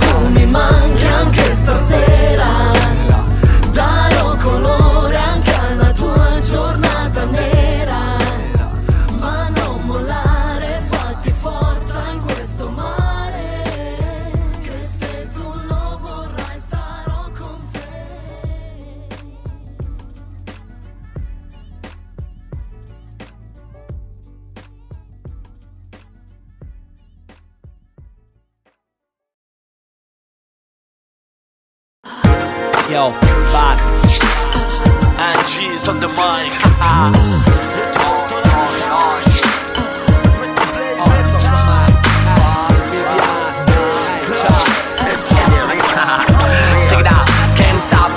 Yo, basta. Angie's on the mic.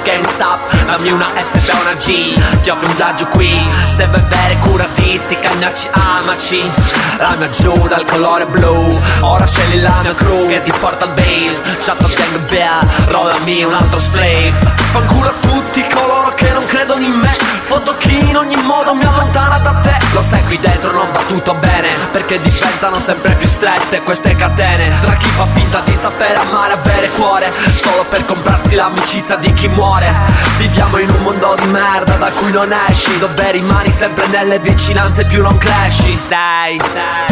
Can't stop, dammi una S e una G. Ti offro un viaggio qui, se vuoi bere cura artistica, amaci. La mia Giuda, il colore blu. Ora scegli la mia crew che ti porta al base. Chatto gang via, rollami un altro splave. Fanculo a tutti coloro che non credono in me. Foto chi in ogni modo mi allontana da te. Lo sai qui dentro non va tutto bene, perché diventano sempre più strette queste catene. Tra chi fa finta di sapere amare, avere cuore, solo per comprarsi l'amicizia di chi muore. Viviamo in un mondo di merda da cui non esci, dove rimani sempre nelle vicinanze più non cresci. Sai,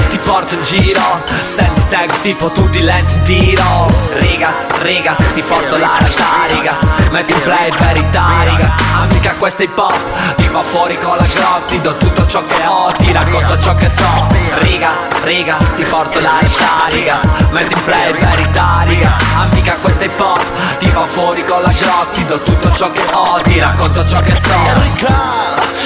ti porto in giro, senti sex tipo tutti lenti in tiro. Rigaz, ti porto la realtà, rigaz. Metti in play verità, rigaz. Amica questa hip hop, ti va fuori con la Glock. Ti do tutto ciò che ho, ti racconto ciò che so. Rigaz, ti porto la realtà, rigaz. Metti in play verità, rigaz. Amica questa hip hop, ti va fuori con la Glock. Ti do tutto ciò che ho, ti racconto ciò che so.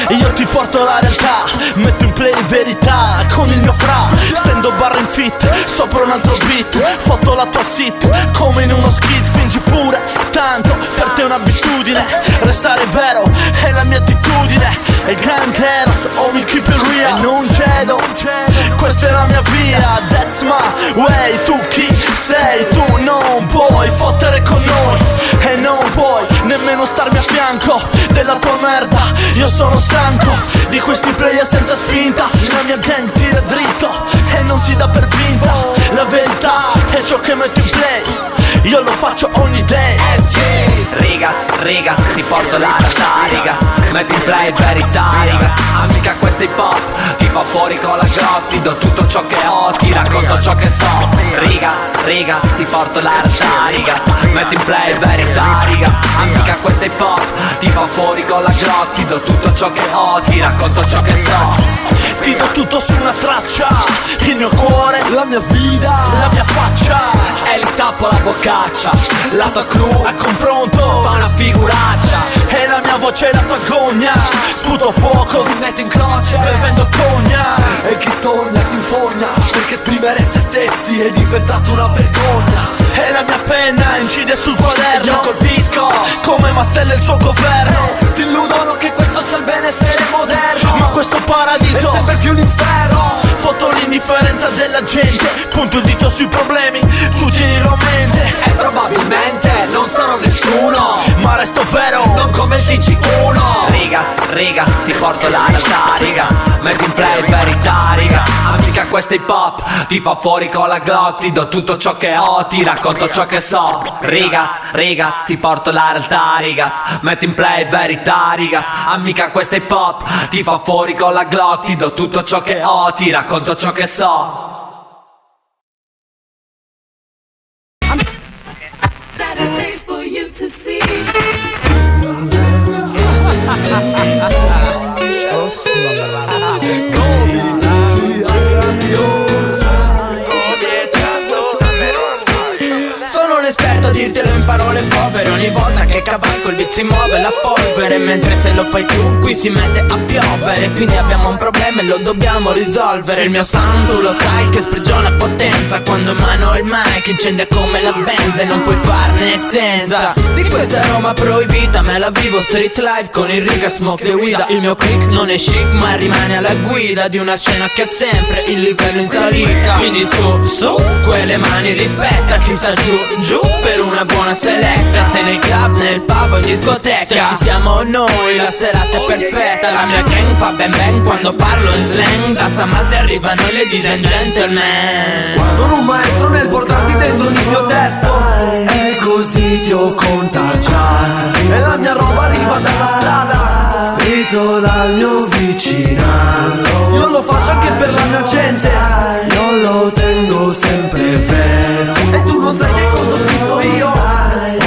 Io ti porto la realtà, metto in play verità con il mio fra. Stendo barra in fit, sopra un altro beat. Foto la tua sit, come in uno skit. Fingi pure, tanto per te è un'abitudine. Restare vero è la mia attitudine. E Ganteros, oh mi keep it real. E non cedo, questa è la mia via. That's my way, tu chi sei? Tu non puoi fottere con noi. E non puoi nemmeno starmi a fianco della tua merda. Io sono stanco di questi player senza spinta. La mia gang tira dritto e non si dà per vinta. La verità è ciò che metto in play, io lo faccio ogni day. Rigaz, ti porto la realtà, rigaz. Metti in play verità, rigaz. Amica questa hip hop, ti fa fuori con la Glock. Ti do tutto ciò che ho, ti racconto ciò che so. Rigaz, ti porto la realtà, rigaz. Metti in play verità, rigaz. Amica questa hip hop, ti fa fuori con la Glock. Ti do tutto ciò che ho, ti racconto ciò che so. Ti do tutto su una traccia, il mio cuore, la mia vita, la mia faccia. E il tappo la boccaccia, la tua crew a confronto fa una figuraccia. E la mia voce è la tua gogna, sputo fuoco, ti metto in croce bevendo cogna. E chi sogna si infogna, perché esprimere se stessi è diventato una vergogna. E la mia penna incide sul quaderno, io colpisco come Mastella e il suo governo. Ti illudono che questo sia il benessere moderno, ma questo paradiso è sempre più l'inferno. Foto l'indifferenza della gente, punto il dito sui problemi, tu tienilo a mente. E probabilmente non sarò nessuno, ma resto vero, non come il TG1. Rigaz, ti porto la realtà, rigaz. Metti in play verità, rigaz. Amica questa hip hop, ti fa fuori con la Glock. Ti do tutto ciò che ho, ti racconto ciò che so. Rigaz, ti porto la realtà, rigaz. Metti in play verità, rigaz. Amica questa hip hop, ti fa fuori con la Glock. Ti do tutto ciò che ho, ti racconto ciò che so. Sono un esperto a dirtelo in parole povere. Ogni volta che cavalco il beat si muove la polvere, mentre se lo fai tu qui si mette a piovere. Quindi abbiamo un problema e lo dobbiamo risolvere. Il mio sound tu lo sai che sprigiona potenza. Quando mano il mic incendia come la benza e non puoi farne senza. Di questa Roma proibita me la vivo street life con il riga smoke de guida. Il mio click non è chic ma rimane alla guida di una scena che ha sempre il livello in salita. Quindi su, quelle mani rispetta chi sta giù per una buona selezza. Sei nel club, nel pub o in discoteca, se ci siamo noi la serata è perfetta. La mia gang fa ben ben quando parlo in slang. Da Samasi arrivano le ladies and gentlemen. Sono un maestro nel portarti dentro il mio testo, e così ti ho contagiato. E la mia roba arriva dalla strada, grito dal mio vicinato. Io lo faccio anche per la mia gente, non lo tengo sempre vero. E tu non sai che cosa ho visto io,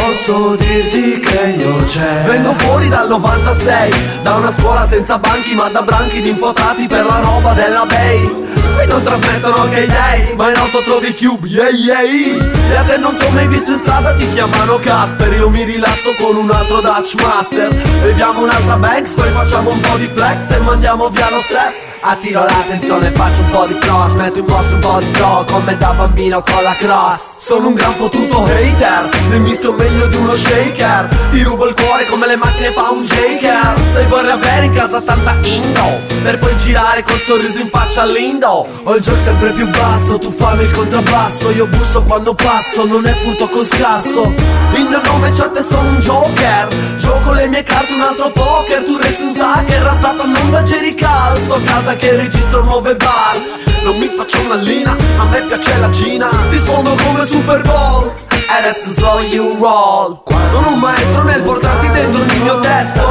posso dirti che io c'è. Vengo fuori dal 96, da una scuola senza banchi ma da branchi di infotati per la roba della Bay. Qui non trasmettono che yay, ma in auto trovi Cube, yay. E a te non ti ho mai visto in strada, ti chiamano Casper. Io mi rilasso con un altro Dutch Master. Beviamo un'altra Banks, poi facciamo un po' di flex e mandiamo via lo stress. Attiro l'attenzione, faccio un po' di cross, metto in posto un po' di pro, come da bambino con la cross. Sono un gran fottuto hater, ne mischio meglio di uno shaker. Ti rubo il cuore come le macchine fa un shaker. Se vorrei avere in casa tanta indo, per poi girare col sorriso in faccia all'indo. Ho il gioco sempre più basso, tu fammi il contrabbasso. Io busso quando passo, non è furto con scasso. Il mio nome c'è te, sono un joker. Gioco le mie carte, un altro poker. Tu resti un sucker, rasato non da Jerical. Sto a casa che registro nuove bars. Non mi faccio una lina, a me piace la Cina. Ti sfondo come Super Bowl e resto slow you roll. Sono un maestro nel portarti dentro il mio testo,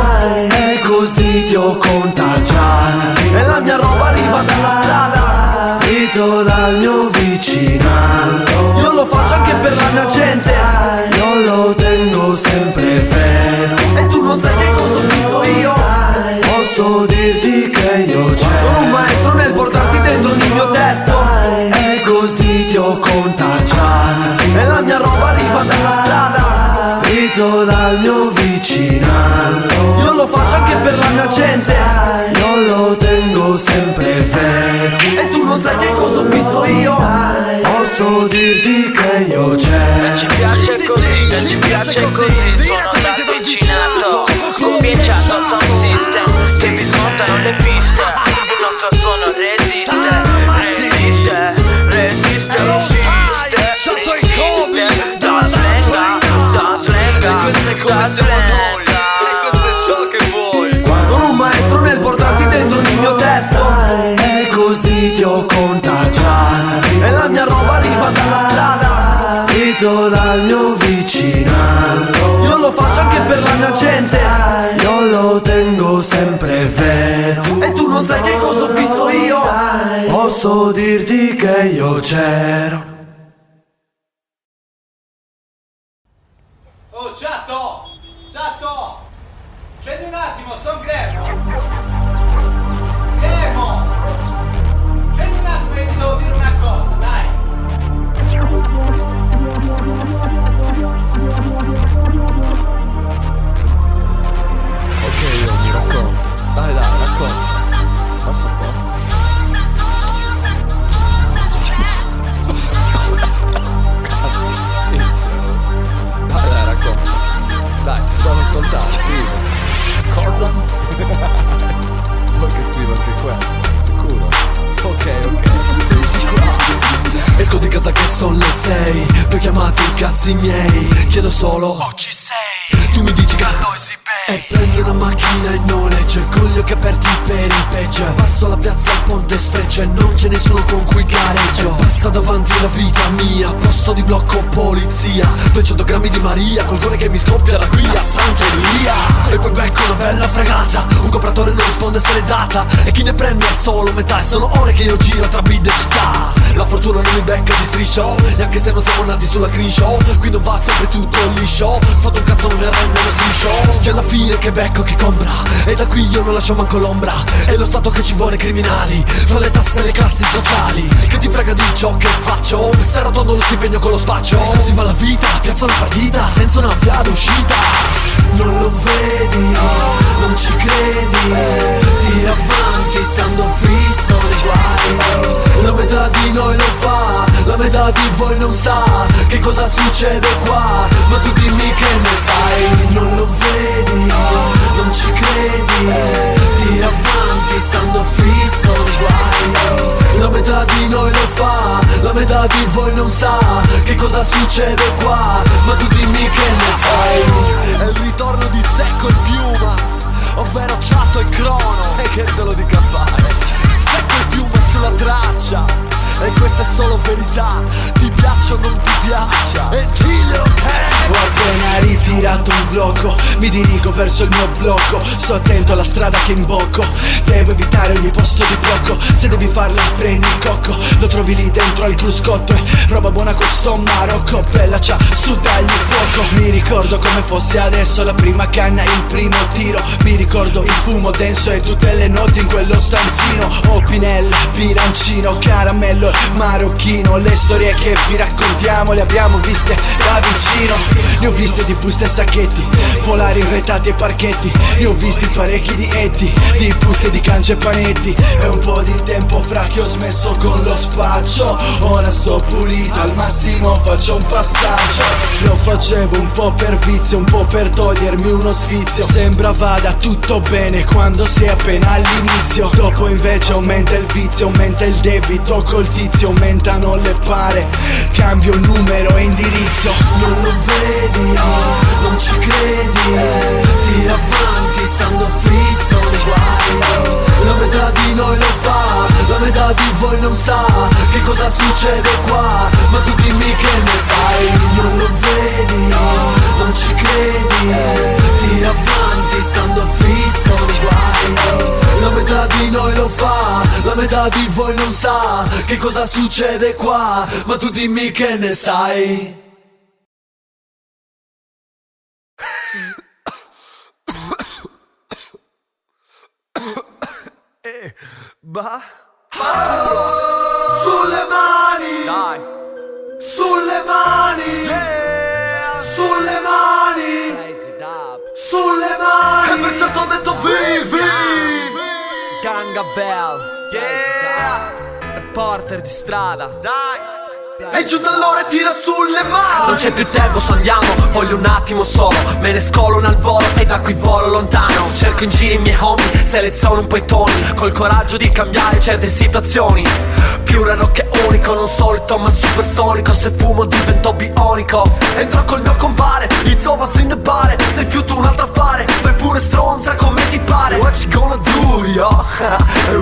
e così ti ho contagiato. E la mia roba arriva dalla strada, grito dal mio vicinato. Io lo faccio anche per la mia gente, io lo tengo sempre vero. E tu non sai che cosa ho visto io, posso dirti che io c'ero. Sono un maestro nel portarti dentro il mio testo, e così ti ho contagiato. E la mia roba arriva dalla strada, grito dal mio vicinato. Io lo faccio anche per la mia gente, io lo tengo sempre vero. E tu non sai che cosa ho visto io, posso dirti che io c'ero. Ci piace così, ci piace così, direttamente dal vicinato. Cominciato a system, che mi smontano le piste. Il nostro suono resiste, resiste, resiste. E lo sai, sotto i comi dalla slenga. Questo è come siamo noi, e questo è ciò che vuoi. Sono un maestro nel portarti dentro il mio testo, e così ti ho contagiato. E la mia roba arriva dalla strada, grito dal mio vicinato. Io lo faccio anche per la mia gente, io lo tengo sempre vero. E tu non sai che cosa ho visto io, posso dirti che io c'ero. Oh, Giatto! Giatto! Scendi un attimo, son Gremo! Gremo! Scendi un attimo che ti devo dire una cosa, dai! Ok, io mi racconto. Dai, racconta. Passa un po'. Cazzo, stizio. Dai, racconta. Dai, ti sto ad ascoltare, scrivi. Cosa? Vuoi che scriva anche questo? Sicuro? Ok, senti qua. Esco di casa che son le 6, tu chiamati i cazzi miei. Chiedo solo, oh ci sei? Tu mi dici che noi si e prendo una macchina in noleggio e con gli occhi aperti per il peggio. Passo la piazza al ponte streccio e non c'è nessuno con cui gareggio. Passa davanti la vita mia, posto di blocco polizia. 200 grammi di Maria, col cuore che mi scoppia da qui a Santa Elia. E poi becco una bella fregata, un compratore non risponde se l'è data. E chi ne prende è solo metà, e sono ore che io giro tra bid e città. La fortuna non mi becca di striscio, neanche se non siamo nati sulla green show. Qui non va sempre tutto liscio, fatto un cazzo non mi arrende lo striscio. Che alla fine che becco chi compra, e da qui io non lascio manco l'ombra. È lo Stato che ci vuole criminali, fra le tasse e le classi sociali. Che ti frega di ciò che faccio, se arrotondo lo stipendio con lo spaccio. E così va la vita, piazzo la partita, senza una via d'uscita. Non lo vedi, non ci credi, tira avanti stando fisso nei guai. La metà di noi lo fa, la metà di voi non sa che cosa succede qua, ma tu dimmi che ne sai. Non lo vedi, non ci credi, tira avanti stando fisso nei guai. La metà di noi lo fa, la metà di voi non sa che cosa succede qua, ma tu dimmi che ne sai. È il ritorno di Secco e Piuma, ovvero Ciatto e Crono. E che te lo dica a fare? Secco e Piuma sulla traccia, e questa è solo verità. Ti piaccia o non ti piaccia, e diglielo che ho appena ritirato un blocco, mi dirigo verso il mio blocco. Sto attento alla strada che imbocco, devo evitare ogni posto di blocco. Se devi farlo prendi il cocco, lo trovi lì dentro al cruscotto. Roba buona con sto Marocco, bella c'ha, su dagli fuoco. Mi ricordo come fosse adesso, la prima canna, il primo tiro. Mi ricordo il fumo denso e tutte le notti in quello stanzino. Opinel, bilancino, caramelle gemello marocchino. Le storie che vi raccontiamo le abbiamo viste da vicino. Ne ho viste di buste e sacchetti, polari irretati e parchetti. Ne ho visti parecchi di etti, di buste di cance e panetti. È un po' di tempo fra che ho smesso con lo spaccio. Ora sto pulito, al massimo faccio un passaggio. Lo facevo un po' per vizio, un po' per togliermi uno sfizio. Sembra vada tutto bene quando sei appena all'inizio. Dopo invece aumenta il vizio, aumenta il debito col tizio, aumentano le pare. Cambio numero e indirizzo. Non lo vedi, non ci credi. Tira avanti stando fisso nei guai. La metà di noi lo fa, la metà di voi non sa che cosa succede qua. Ma tu dimmi che ne sai. Non lo vedi, non ci credi. Tira avanti stando fisso nei guai. La metà di noi lo fa, la metà di voi non sa che cosa succede qua. Ma tu dimmi che ne sai. Sulle mani, dai, sulle mani, sulle mani, sulle mani. E perciò t'ho detto vivi. Ganga Bell, yeah, reporter di strada, dai. E giù dall'ora e tira sulle mani. Non c'è più tempo, so andiamo, voglio un attimo solo. Me ne scolo al volo e da qui volo lontano. Cerco in giro i miei homie, seleziono un po' i toni, col coraggio di cambiare certe situazioni. Più raro che unico, non solito ma supersonico. Se fumo divento bionico. Entro col mio compare, inizio a se ne pare. Se fiuto un altro affare, fai pure stronza come ti pare. What you gonna do, yo?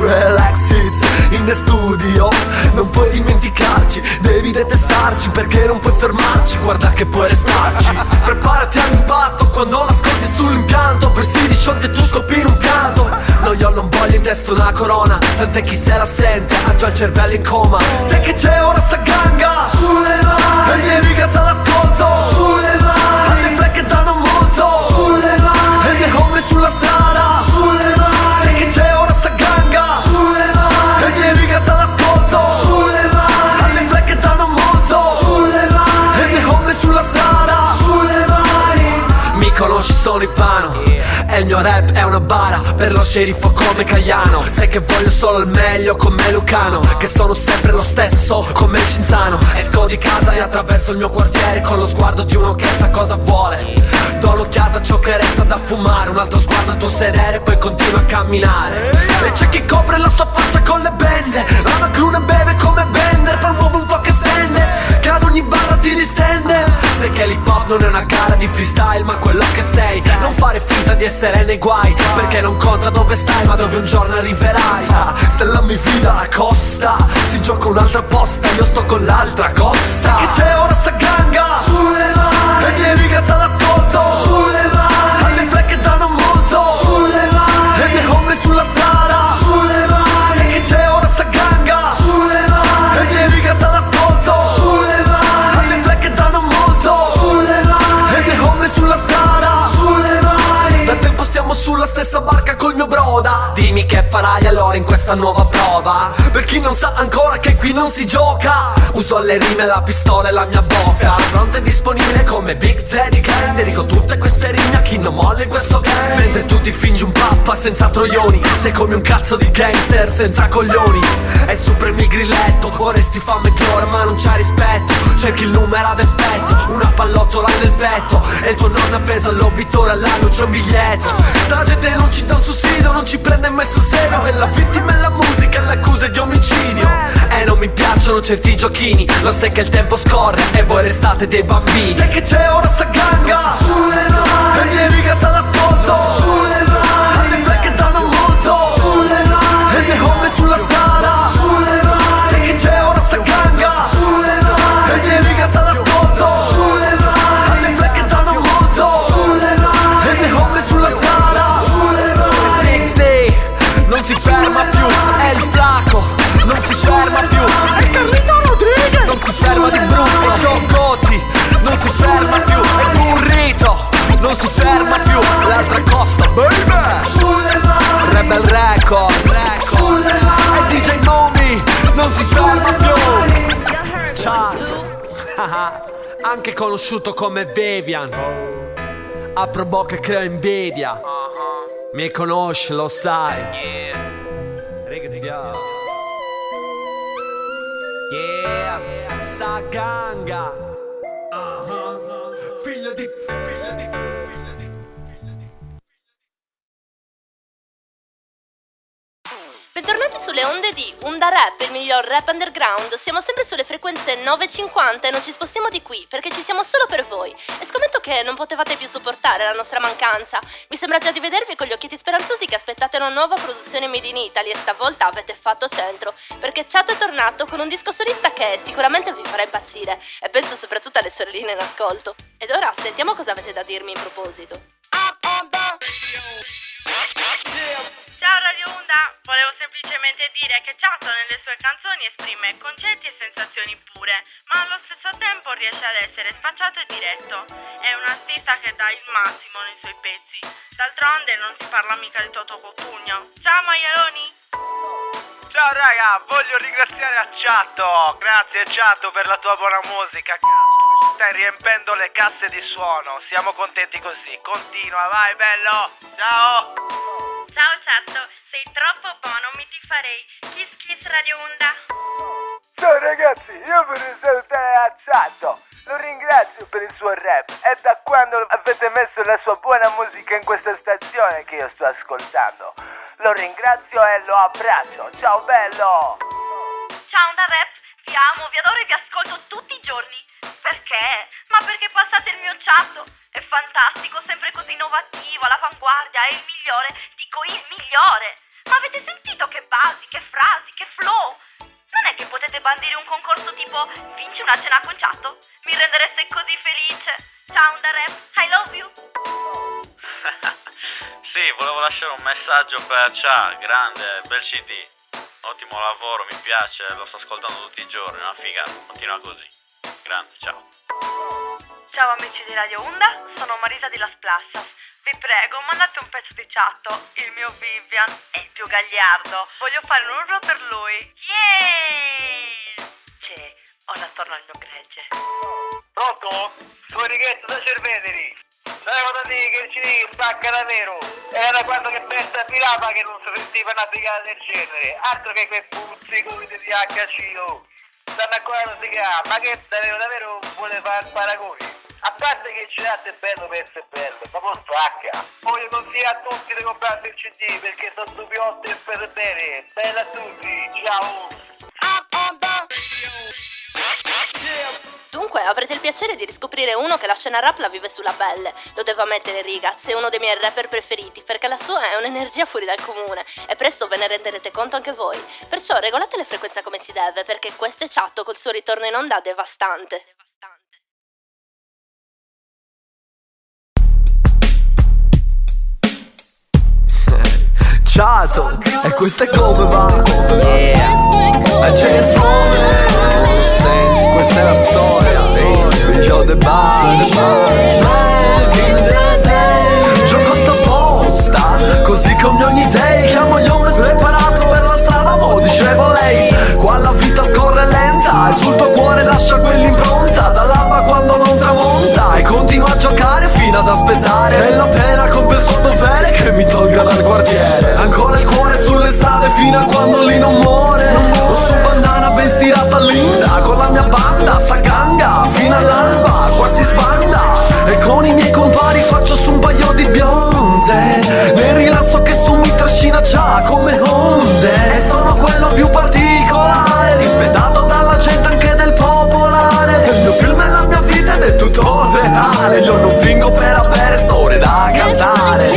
Relax, it's in the studio. Non puoi dimenticarci, devi detestarci perché non puoi fermarci. Guarda che puoi restarci. Preparati all'impatto quando l'ascolti sull'impianto. Versi disciolti e tu scopri in un pianto. No, io non voglio in testa una corona, tant'è chi se la sente ha già il cervello in coma. Sai che c'è ora sta ganga sulle mani. E i miei ragazzi all'ascolto sulle mani. Le flag che danno molto sulle mani. E i miei homie sulla strada sulle mani. Sai che c'è ora sta ganga sulle mani. E i miei ragazzi all'ascolto sulle mani. Le flag che danno molto sulle mani. E i miei homie sulla strada sulle mani. Mi conosci, sono Ipano e il mio rap è una bara per lo sceriffo come Cagliano. Sai che voglio solo il meglio come Lucano, che sono sempre lo stesso come il Cinzano. Esco di casa e attraverso il mio quartiere con lo sguardo di uno che sa cosa vuole. Do un'occhiata a ciò che resta da fumare, un altro sguardo al tuo sedere e poi continua a camminare. E c'è chi copre la sua faccia con le bende, la macruna beve come Bender, promuove un po' che stende, che ad ogni barra ti distende. Sai che l'hip hop non è una gara di freestyle ma quello che sei. Non fare finta di essere nei guai, perché non conta dove stai ma dove un giorno arriverai. Se la mi vida la costa, si gioca un'altra posta, io sto con l'altra costa. Che c'è ora sta ganga sulle mani. E i miei ragazzi all'ascolto sulle mani. Le flag che danno molto sulle mani. E i miei homie sulla strada sulle mani. Sai che c'è ora sta ganga sulle mani. E i miei ragazzi all'ascolto sulle mani. Le flag che danno molto sulle mani. E i miei homie sulla strada sulle mani. Da tempo stiamo sulla stessa barca col mio broda. Dimmi che farai allora in questa nuova prova. Per chi non sa ancora che qui non si gioca, uso le rime, la pistola e la mia bocca. Pronto e disponibile come Big Z di Gang. Dedico tutte queste rime a chi non molla in questo game. Mentre tu ti fingi un pappa senza troioni, sei come un cazzo di gangster senza coglioni. E su premi grilletto, vorresti fame e gloria ma non c'è rispetto. Cerchi il numero ad effetto, una pallottola nel petto, e il tuo nonno appesa all'obitore all'anno c'è un biglietto. Sta gente non ci dà un sussidio, non ci prende mai sul serio, e la vittima è la musica e le accuse di omicidio. E non mi piacciono certi giochini, lo sai che il tempo scorre e voi restate dei bambini. Sai che c'è ora sta ganga sulle mani. E i miei ragazzi all'ascolto sulle mani. Le flag che danno molto sulle mani. E i miei homie sulla strada sulle mani. Sai che c'è ora sta ganga sulle mani. E i miei ragazzi all'ascolto sulle mani. Le flag che danno molto sulle mani. E i miei homie sulla strada sulle mani. Sì, non si ferma più, è il flaco, non si ferma più. È Carlito Rodriguez, non si ferma di brutto. E Joe Gotti, non si ferma più. È Burrito, non si ferma più. L'altra costa, anche conosciuto come Vivian. Apro bocca e creo invidia. Mi conosci, lo sai. Ragazzi, Saganga. Figlio di Bentornati sulle onde di Unda Rap, il miglior rap underground. Siamo sempre sulle frequenze 950 e non ci spostiamo di qui perché ci siamo solo per voi. E scommetto che non potevate più sopportare la nostra mancanza. Mi sembra già di vedervi con gli occhietti speranzosi che aspettate una nuova produzione made in Italy e stavolta avete fatto centro, perché Chato è tornato con un disco solista che sicuramente vi farà impazzire e penso soprattutto alle sorelline in ascolto. Ed ora sentiamo cosa avete da dirmi in proposito. Ciao Radio Onda, volevo semplicemente dire che Chato nelle sue canzoni esprime concetti e sensazioni pure, ma allo stesso tempo riesce ad essere spacciato e diretto. È un artista che dà il massimo nei suoi pezzi. D'altronde non si parla mica di Toto Cotugno. Ciao maialoni! Ciao raga, voglio ringraziare a Chato. Grazie Chato per la tua buona musica. Stai riempendo le casse di suono. Siamo contenti così. Continua, vai bello. Ciao. Ciao Chato, sei troppo buono, mi ti farei kiss kiss Radio Onda. Ciao ragazzi, io vorrei salutare a Chato. Lo ringrazio per il suo rap. È da quando avete messo la sua buona musica in questa stazione che io sto ascoltando. Lo ringrazio e lo abbraccio. Ciao bello. Ciao Onda Rap, vi amo, vi adoro e vi ascolto tutti i giorni. Perché? Ma perché passate il mio Chato? È fantastico, sempre così innovativo, all'avanguardia, è il migliore, dico il migliore. Ma avete sentito che basi, che frasi, che flow? Non è che potete bandire un concorso tipo vinci una cena con Chato? Mi rendereste così felice. Ciao Onda Rap, I love you. Sì, volevo lasciare un messaggio per Cha, grande, bel CD. Ottimo lavoro, mi piace, lo sto ascoltando tutti i giorni, una figata, continua così. Grande, ciao. Ciao amici di Radio Onda, sono Marisa di Las Plasas. Vi prego, mandate un pezzo di Chato, il mio Vivian è il più gagliardo. Voglio fare un urlo per lui. Yeeeey! C'è, ora torno al mio gregge. Pronto? Sono Righetto da Cerveteri. Sai cosa dire che ci spacca davvero? Era quando che Berta tirava che non si sentiva una brigata del genere. Altro che quei puzzi come di HCO. Stanno ancora a rosicare, ma che davvero vuole fare paragoni? A parte che il gelato è bello per essere bello, ma poi spacca. Voglio consigliare a tutti di comprarsi il CD perché sono stupiotti e per bene. Bella a tutti, ciao! Dunque avrete il piacere di riscoprire uno che la scena rap la vive sulla pelle. Lo devo ammettere Riga, sei uno dei miei rapper preferiti perché la sua è un'energia fuori dal comune e presto ve ne renderete conto anche voi. Perciò regolate le frequenze come si deve perché questo è Chato col suo ritorno in onda devastante. Chato, e questo è come va. Yeah, James Bond. Senti, questa è la storia. Yo the bar. Gioco sta posta, così come ogni day. Chiamo gli homeless preparato per la strada. Mo dicevo lei, qua la vita scorre lenta e sul tuo cuore lascia quell'impronta. Dall'alba quando non tramonta e continua a giocare fino ad aspettare. E la pena compie il suo dovere che mi tolga dal quartiere. Ancora il cuore sulle strade fino a quando lì non muore. Ho su bandana ben stirata linda con la mia banda Saganga fino all'alba qua si sbanda. E con i miei compari faccio su un paio di bionde nel rilasso che su mi trascina già come onde. E sono quello più particolare rispettato dalla gente anche del popolare. Il mio film è la mia vita ed è tutto reale. Io non fingo per avere storie da cantare.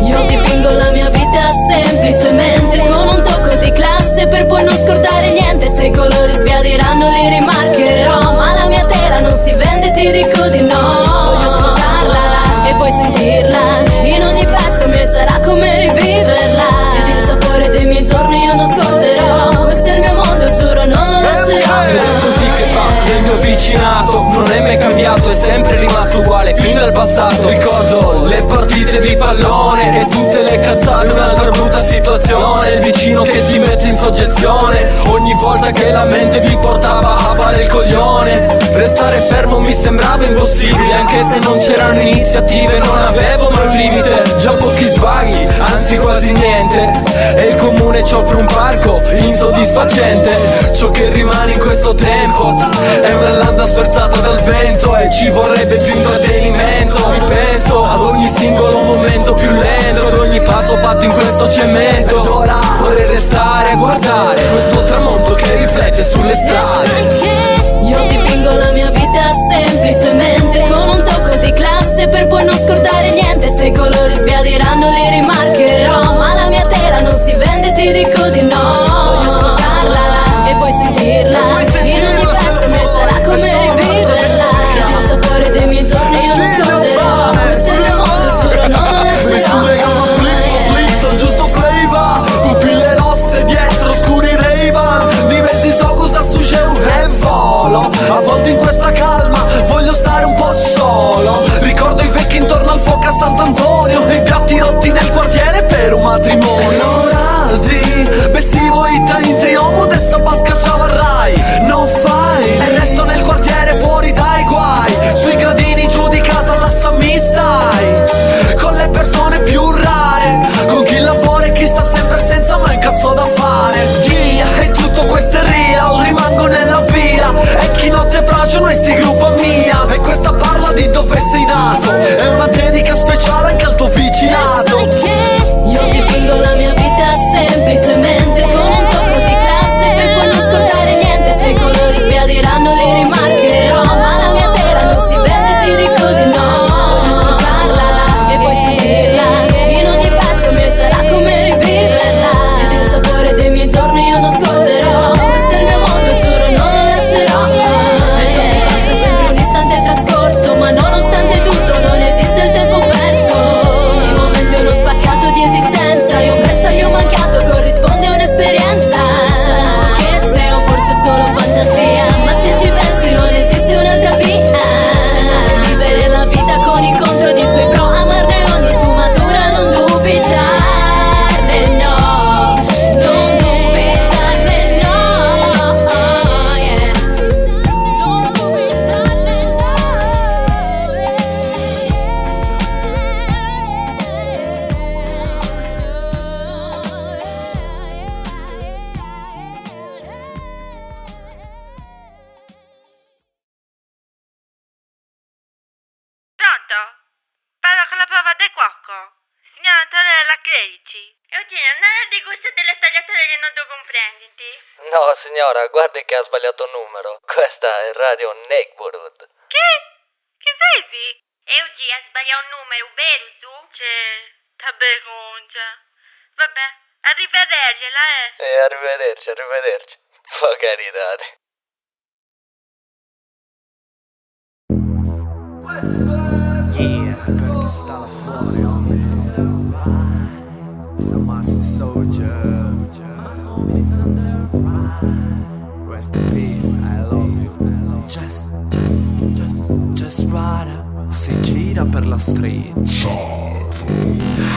Io dipingo la mia vita semplicemente con un tocco di classe per poi non scordare niente. Se i colori sbiadiranno li rimarcherò, ma la mia tela non si vende, ti dico di no. Voglio ascoltarla e poi sentirla in ogni pezzo mio sarà come riviverla. Ed il sapore dei miei giorni io non scorderò. Questo è il mio mondo, giuro non lo lascerò. Ed è così che fa del mio vicinato non è mai cambiato, è sempre rimasto uguale fino al passato. Ricordo le partite di pallone e tutte le cazzate, un'altra brutta situazione. Il vicino che ti mette in soggezione ogni volta che la mente mi portava a fare il coglione. Restare fermo mi sembrava impossibile, anche se non c'erano iniziative, non avevo mai un limite. Già pochi svaghi, anzi quasi niente, e il comune ci offre un parco insoddisfacente. Ciò che rimane in questo tempo è una landa sferzata dal vento, e ci vorrebbe più intrattenimento. Ripenso ad ogni singolo momento più lento, ad ogni passo fatto in questo cemento. Ed ora vorrei restare a guardare questo tramonto che riflette sulle strade. Io dipingo la mia vita semplicemente con un tocco di classe per poi non scordare niente. Se i colori sbiadiranno li rimarcherò, ma la mia tela non si vende, ti dico di no. Voglio ascoltarla e poi sentirla, in ogni pezzo mi sarà come riviverla. Che il sapore dei miei giorni io non scorderò, questo è il mio mondo, giuro non lo lascerò. Giusto flavor, pupille rosse dietro scuri Ray-Ban, diversi Sokusa su Geu e volo. A volte in questa calma voglio stare un po' solo. Ricordo i vecchi intorno al fuoco a Sant'Antonio, e i piatti rotti nel quartiere per un matrimonio. Raldi, bessivo ita in triomo, dessa basca ciavarrai. No fai, e resto nel quartiere fuori dai guai. Sui gradini giù di casa alla Sammi stai, con le persone più rare, con chi lavora e chi sta sempre senza mai un cazzo da fare. Yeah, e tutto questo è real, rimango nella via, e chi notte braccio noi sti gruppo mia. E questa parla di dove sei nato, è una dedica speciale anche al tuo vicinato. Io dipingo la mia vita semplicemente con un tocco di classe per poi non scordare niente. Se i colori sbiadiranno li rimarcherò, ma la mia tela non si vende, ti dico di no. Voglio ascoltarla e poi sentirla, in ogni pezzo mi sarà come riviverla. Ed il sapore dei miei giorni io non scorderò, questo è il mio mondo, giuro non lo lascerò. E passa sempre un istante trascorso, ma nonostante tutto non esiste il tempo perso. Ogni momento è uno spaccato di esistenza, e un bersaglio mancato corrisponde a un'esperienza. Sarà sciocchezze o forse solo fantasia, ma se ci pensi non esiste un'altra via. Vivere la vita con incontro di suoi pro, amarne ogni sfumatura, non dubitarne, no, non dubitarne, no, yeah. Non dubitarne, Pronto? Parlo con la prova del cuoco. Signora Antonella Credici. Eugenia, non è di gusto delle tagliatelle non tu comprenditi? No, signora, guardi che ha sbagliato numero. Questa è Radio Neighborhood. Che? Che vedi? Eugenia sbaglia un numero, vero tu? T'ha vergogna. Vabbè, arrivedergliela, Arrivederci, arrivederci. Carità. Yeah, perché sta là fuori, Samassi Soldier. Rest in peace, I love you. Just ride, si gira per la street.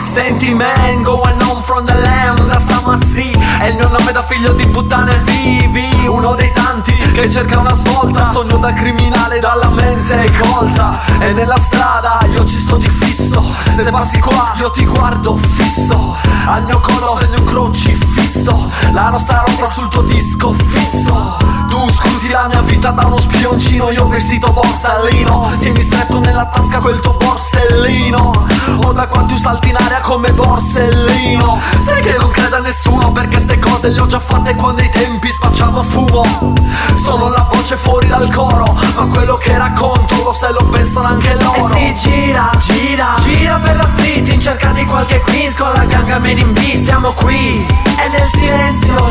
Senti man, going home from the land, da Samassi è il mio nome da figlio di puttane vivi. Uno dei tanti che cerca una svolta, sogno da criminale dalla mente colta. E nella strada io ci sto di fisso, se passi qua io ti guardo fisso. Al mio collo prendi un crocifisso, la nostra roba sul tuo disco fisso. Tu scruti la mia vita da uno spioncino, io vestito borsellino. Tieni stretto nella tasca quel tuo borsellino, o da qua tu salti in aria come borsellino. Sai che non creda nessuno, perché ste cose le ho già fatte quando ai tempi spacciavo fumo. Sono la voce fuori dal coro, ma quello che racconto lo sai, lo pensano anche loro. E si gira, gira, gira per la street in cerca di qualche quiz con la ganga Made in B. Stiamo qui e nel silenzio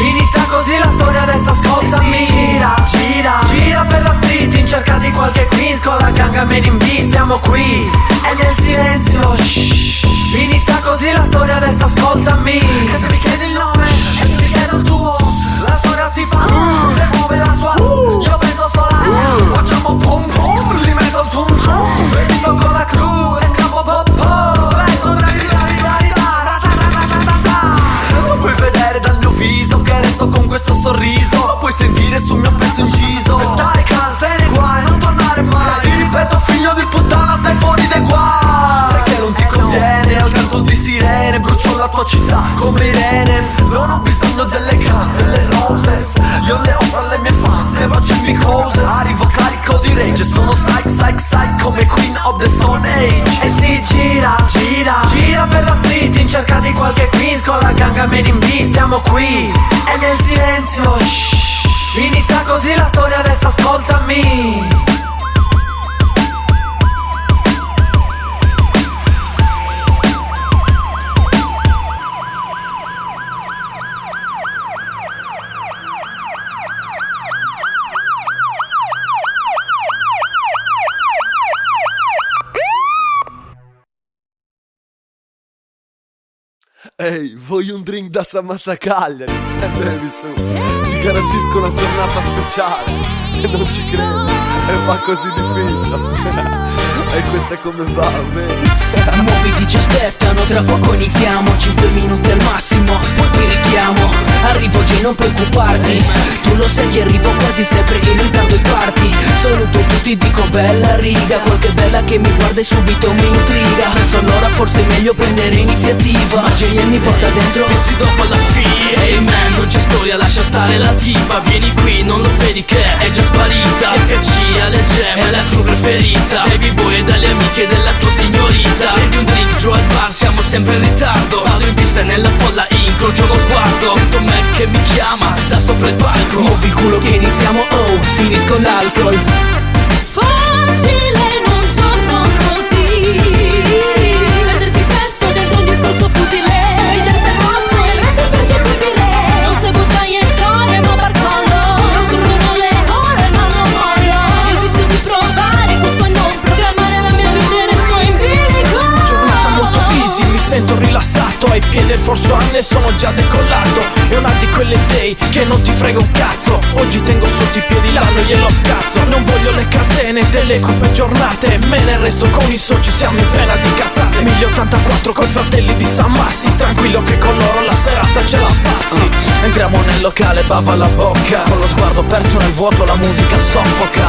inizia così la storia, adesso ascoltami. Gira, gira, gira per la street in cerca di qualche quiz con la ganga Made in B. Stiamo qui e nel silenzio inizia così la storia, adesso ascoltami. Che se mi chiedi il nome e se mi chiedo il tuo, la storia si fa, se muove la sua, io penso solo a facciamo pom pom, li metto il tum tum, vedi sto con la crew e scappo pop pop, svetto non puoi vedere dal mio viso che resto con questo sorriso viso, puoi sentire sul mio pezzo inciso. E stare casa e nei guai, non tornare mai. Ti ripeto figlio di puttana, stai fuori dai guai. Sai che non ti conviene, al canto di sirene brucio la tua città come Irene. Non ho bisogno delle guns e le roses, io le offro alle mie fans, never Jimmy Coses. Arrivo carico di rage, sono psych, psych, psych come Queen of the Stone Age. E si gira, gira, gira per la street in cerca di qualche queens con la ganga made in B. Stiamo qui e nel silenzio shh, inizia così la storia, adesso ascoltami. Ehi, vuoi un drink da Samassa Cagliari? Bevi su, ti garantisco una giornata speciale. E non ci credo, e fa così di fisso. E questa come va, vedi? Muoviti, ci aspettano, tra poco iniziamo. 5 minuti al massimo, poi ti richiamo. Arrivo già, non preoccuparti. Tu lo sai che arrivo quasi sempre in ritardo ai party. Saluto tutti, dico bella riga. Qualche bella che mi guarda e subito mi intriga. Penso allora forse è meglio prendere iniziativa. Ma JM mi porta dentro, pensi dopo alla fine. Ehi man, non c'è storia, lascia stare la tipa. Vieni qui, non lo vedi che è già sparita. THC alle gemme, è la tua preferita. Baby boy e dalle amiche della tua signorita. Prendi un drink giù al bar, siamo sempre in ritardo. Vado in pista e nella folla incrocio lo sguardo. Sento me che mi chiama da sopra il palco. Muovi il culo che iniziamo, oh, finisco l'alcol. Facile in un giorno così, perdersi presto dentro un discorso futile. Ridersi al passo e il resto è percepibile. Non seguo traiettorie ma barcollo. Scorrono le ore ma non mollo. Il vizio di provare gusto e non programmare la mia vita e resto in bilico. Giornata molto easy, mi sento rilassato. Ai piedi del Forzuan sono già decollato. È una di quelle day che non ti frega un cazzo. Oggi tengo sotto i piedi l'anno e glielo spazzo. Non voglio le catene delle coppe giornate. Me ne resto con i soci, siamo in vena di cazzate. 1084 coi fratelli di San Massi. Tranquillo che con loro la serata ce la passi. Entriamo nel locale, bava alla bocca. Con lo sguardo perso nel vuoto la musica soffoca.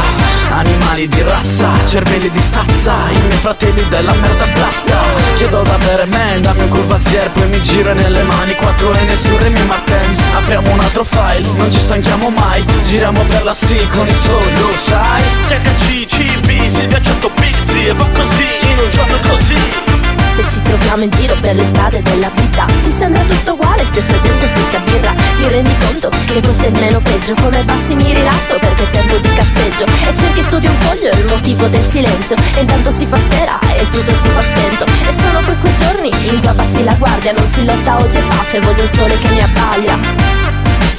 Animali di razza, cervelli di stazza. I miei fratelli della merda blasta. Chiedo da bere man, dammi un curvazier. Poi mi giro nelle mani 4 e nessuno e mi Martin. Apriamo un altro file, non ci stanchiamo mai. Giriamo per la C con il sole, lo sai. THC, CB, Silvia 100 pizzi. E va così, in un giorno così. Se ci troviamo in giro per le strade della vita, ti sembra tutto uguale, stessa gente senza birra. Ti rendi conto che questo è il meno peggio. Come passi mi rilasso perché è tempo di cazzeggio. E cerchi su di un foglio il motivo del silenzio. E intanto si fa sera e tutto si fa spento. E sono quei giorni in cui abbassi la guardia. Non si lotta, oggi è pace, voglio il sole che mi abbaglia.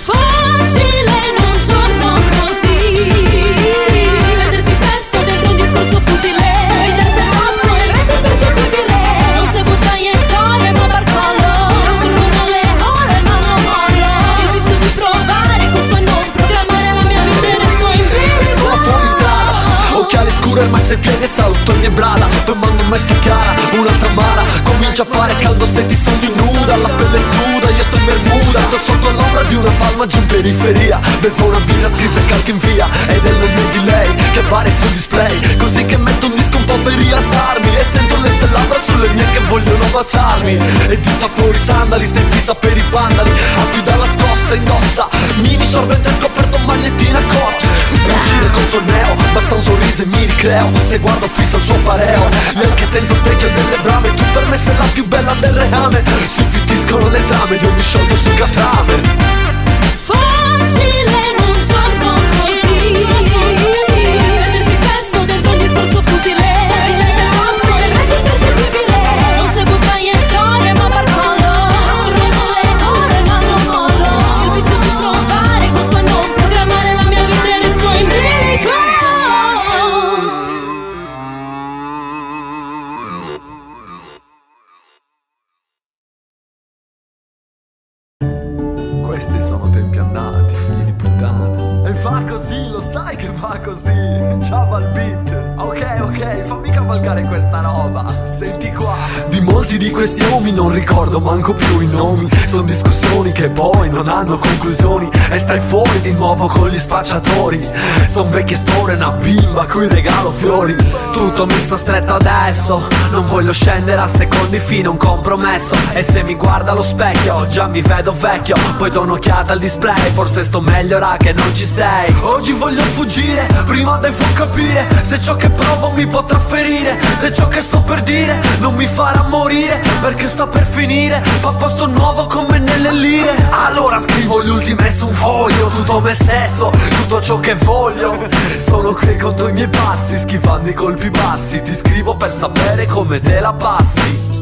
Facile in un giorno così, perdersi presto dentro un discorso futile. Ridersi al passo e il resto è percepibile. Non seguo traiettorie ma barcollo. Scorrono le ore ma non mollo. Il vizio di provare gusto e non programmare la mia vita e resto in bilico. Sono fuori strada, occhiali scuri, il max ai piedi e saluto ogni brada. Poi mando un messa cara, un'altra mara. Comincia a fare caldo se ti sogni nuda. La pelle suda, io sto in bermuda. Sto sotto l'ombra di una palma giù in periferia. Bevo una birra, scrive calco in via. Ed è il nome di lei che appare sul display. Così che metto un disco un po' per rilassarmi. E sento le sue labbra sulle mie che vogliono baciarmi. E dita fuori sandali, stai fissa per i vandali. A guida la scossa indossa mini sorbente scoperto magliettina Coach. Uscire con suo neo, basta un sorriso e mi ricreo. Se guardo fissa il suo pareo, e anche senza specchio delle brame. Tu per me sei la più bella del reame. Si infittiscono le trame, io mi sciolgo sul catrame. Facile in un giorno così, perdersi presto dentro un discorso futile. Ridersi al passo e il resto è percepibile. Non seguo traiettorie ma barcollo. Scorrono le ore ma non mollo. Il vizio di provare gusto e non programmare la mia vita e resto in bilico. Questi sono tempi andati, figli di puttana. E va così, lo sai che va così. Ciao al beat. Ok, fammi cavalcare questa roba. Senti qua. Di molti di questi nomi non ricordo manco più i nomi. Sono discussioni che poi non hanno conclusioni. E stai fuori di nuovo con gli spacciatori. Son vecchie storie, una bimba a cui regalo fiori. Tutto mi sta stretto adesso. Non voglio scendere a secondi fino a un compromesso. E se mi guarda allo specchio già mi vedo vecchio. Poi do un'occhiata al display, forse sto meglio ora che non ci sei. Oggi voglio fuggire, prima devo capire se ciò che provo mi potrà ferire. Se ciò che sto per dire non mi farà morire, perché sta per finire. Fa posto nuovo come nelle lire. Allora scrivo gli ultimi su un foglio, tutto me stesso, tutto ciò che voglio. Sono qui con i miei passi, schivando i colpi bassi. Ti scrivo per sapere come te la passi.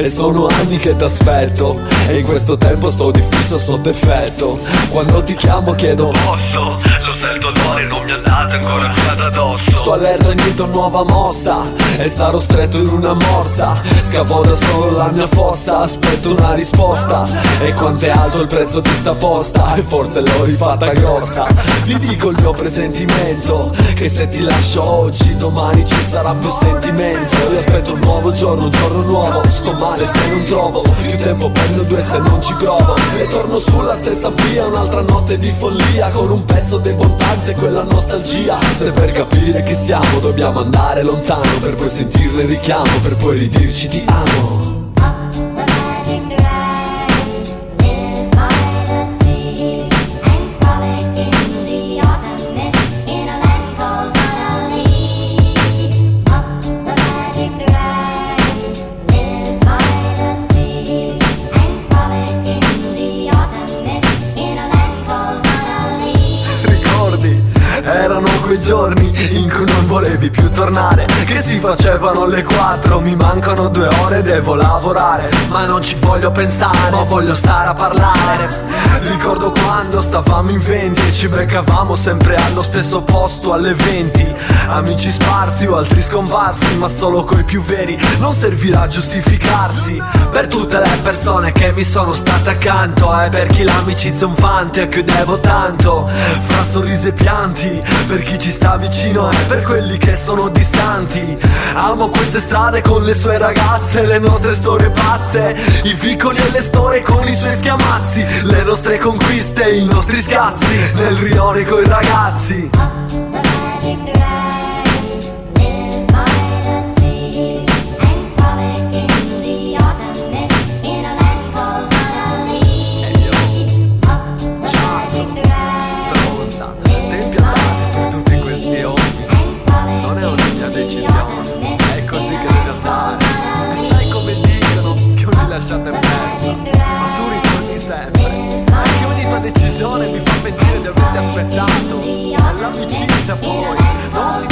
E sono anni che t'aspetto, e in questo tempo sto di fisso sotto effetto. Quando ti chiamo chiedo Posso, lo sento odore, non mi andate ancora qua da addosso. sto allerta, niente nuova mossa, e sarò stretto in una morsa. Scavo da solo la mia fossa, aspetto una risposta. E quanto è alto il prezzo di sta posta, e forse l'ho rifatta grossa. Ti dico il mio presentimento, che se ti lascio oggi, domani ci sarà più sentimento. Io aspetto un nuovo giorno, un giorno nuovo. Sto male se non trovo più tempo, prendo due se non ci provo. E torno sulla stessa via, un'altra notte di follia, con un pezzo di bonanza e quella nostalgia. Se per capire chi siamo dobbiamo andare lontano, per poi sentirne il richiamo, per poi ridirci ti amo. Erano quei giorni in cui non volevi più tornare, che si facevano le 4, mi mancano 2 ore, devo lavorare. Ma non ci voglio pensare, ma voglio stare a parlare. Ricordo quando stavamo in 20 e ci beccavamo sempre allo stesso posto alle 20. Amici sparsi o altri scomparsi, ma solo coi più veri. Non servirà giustificarsi per tutte le persone che mi sono state accanto, e per chi l'amicizia è un fante a cui devo tanto. Fra sorrisi e pianti, per chi ci sta vicino e per quelli che sono distanti. Amo queste strade con le sue ragazze, le nostre storie pazze, i vicoli e le storie con i suoi schiamazzi, le nostre conquiste, i nostri scazzi, nel rione coi ragazzi. Non è una mia decisione, è così che deve andare. E sai come dicono che ogni lasciata è persa, ma tu ritorni sempre. Anche ogni tua decisione mi fa pentire di averti aspettato. E l'amicizia poi non si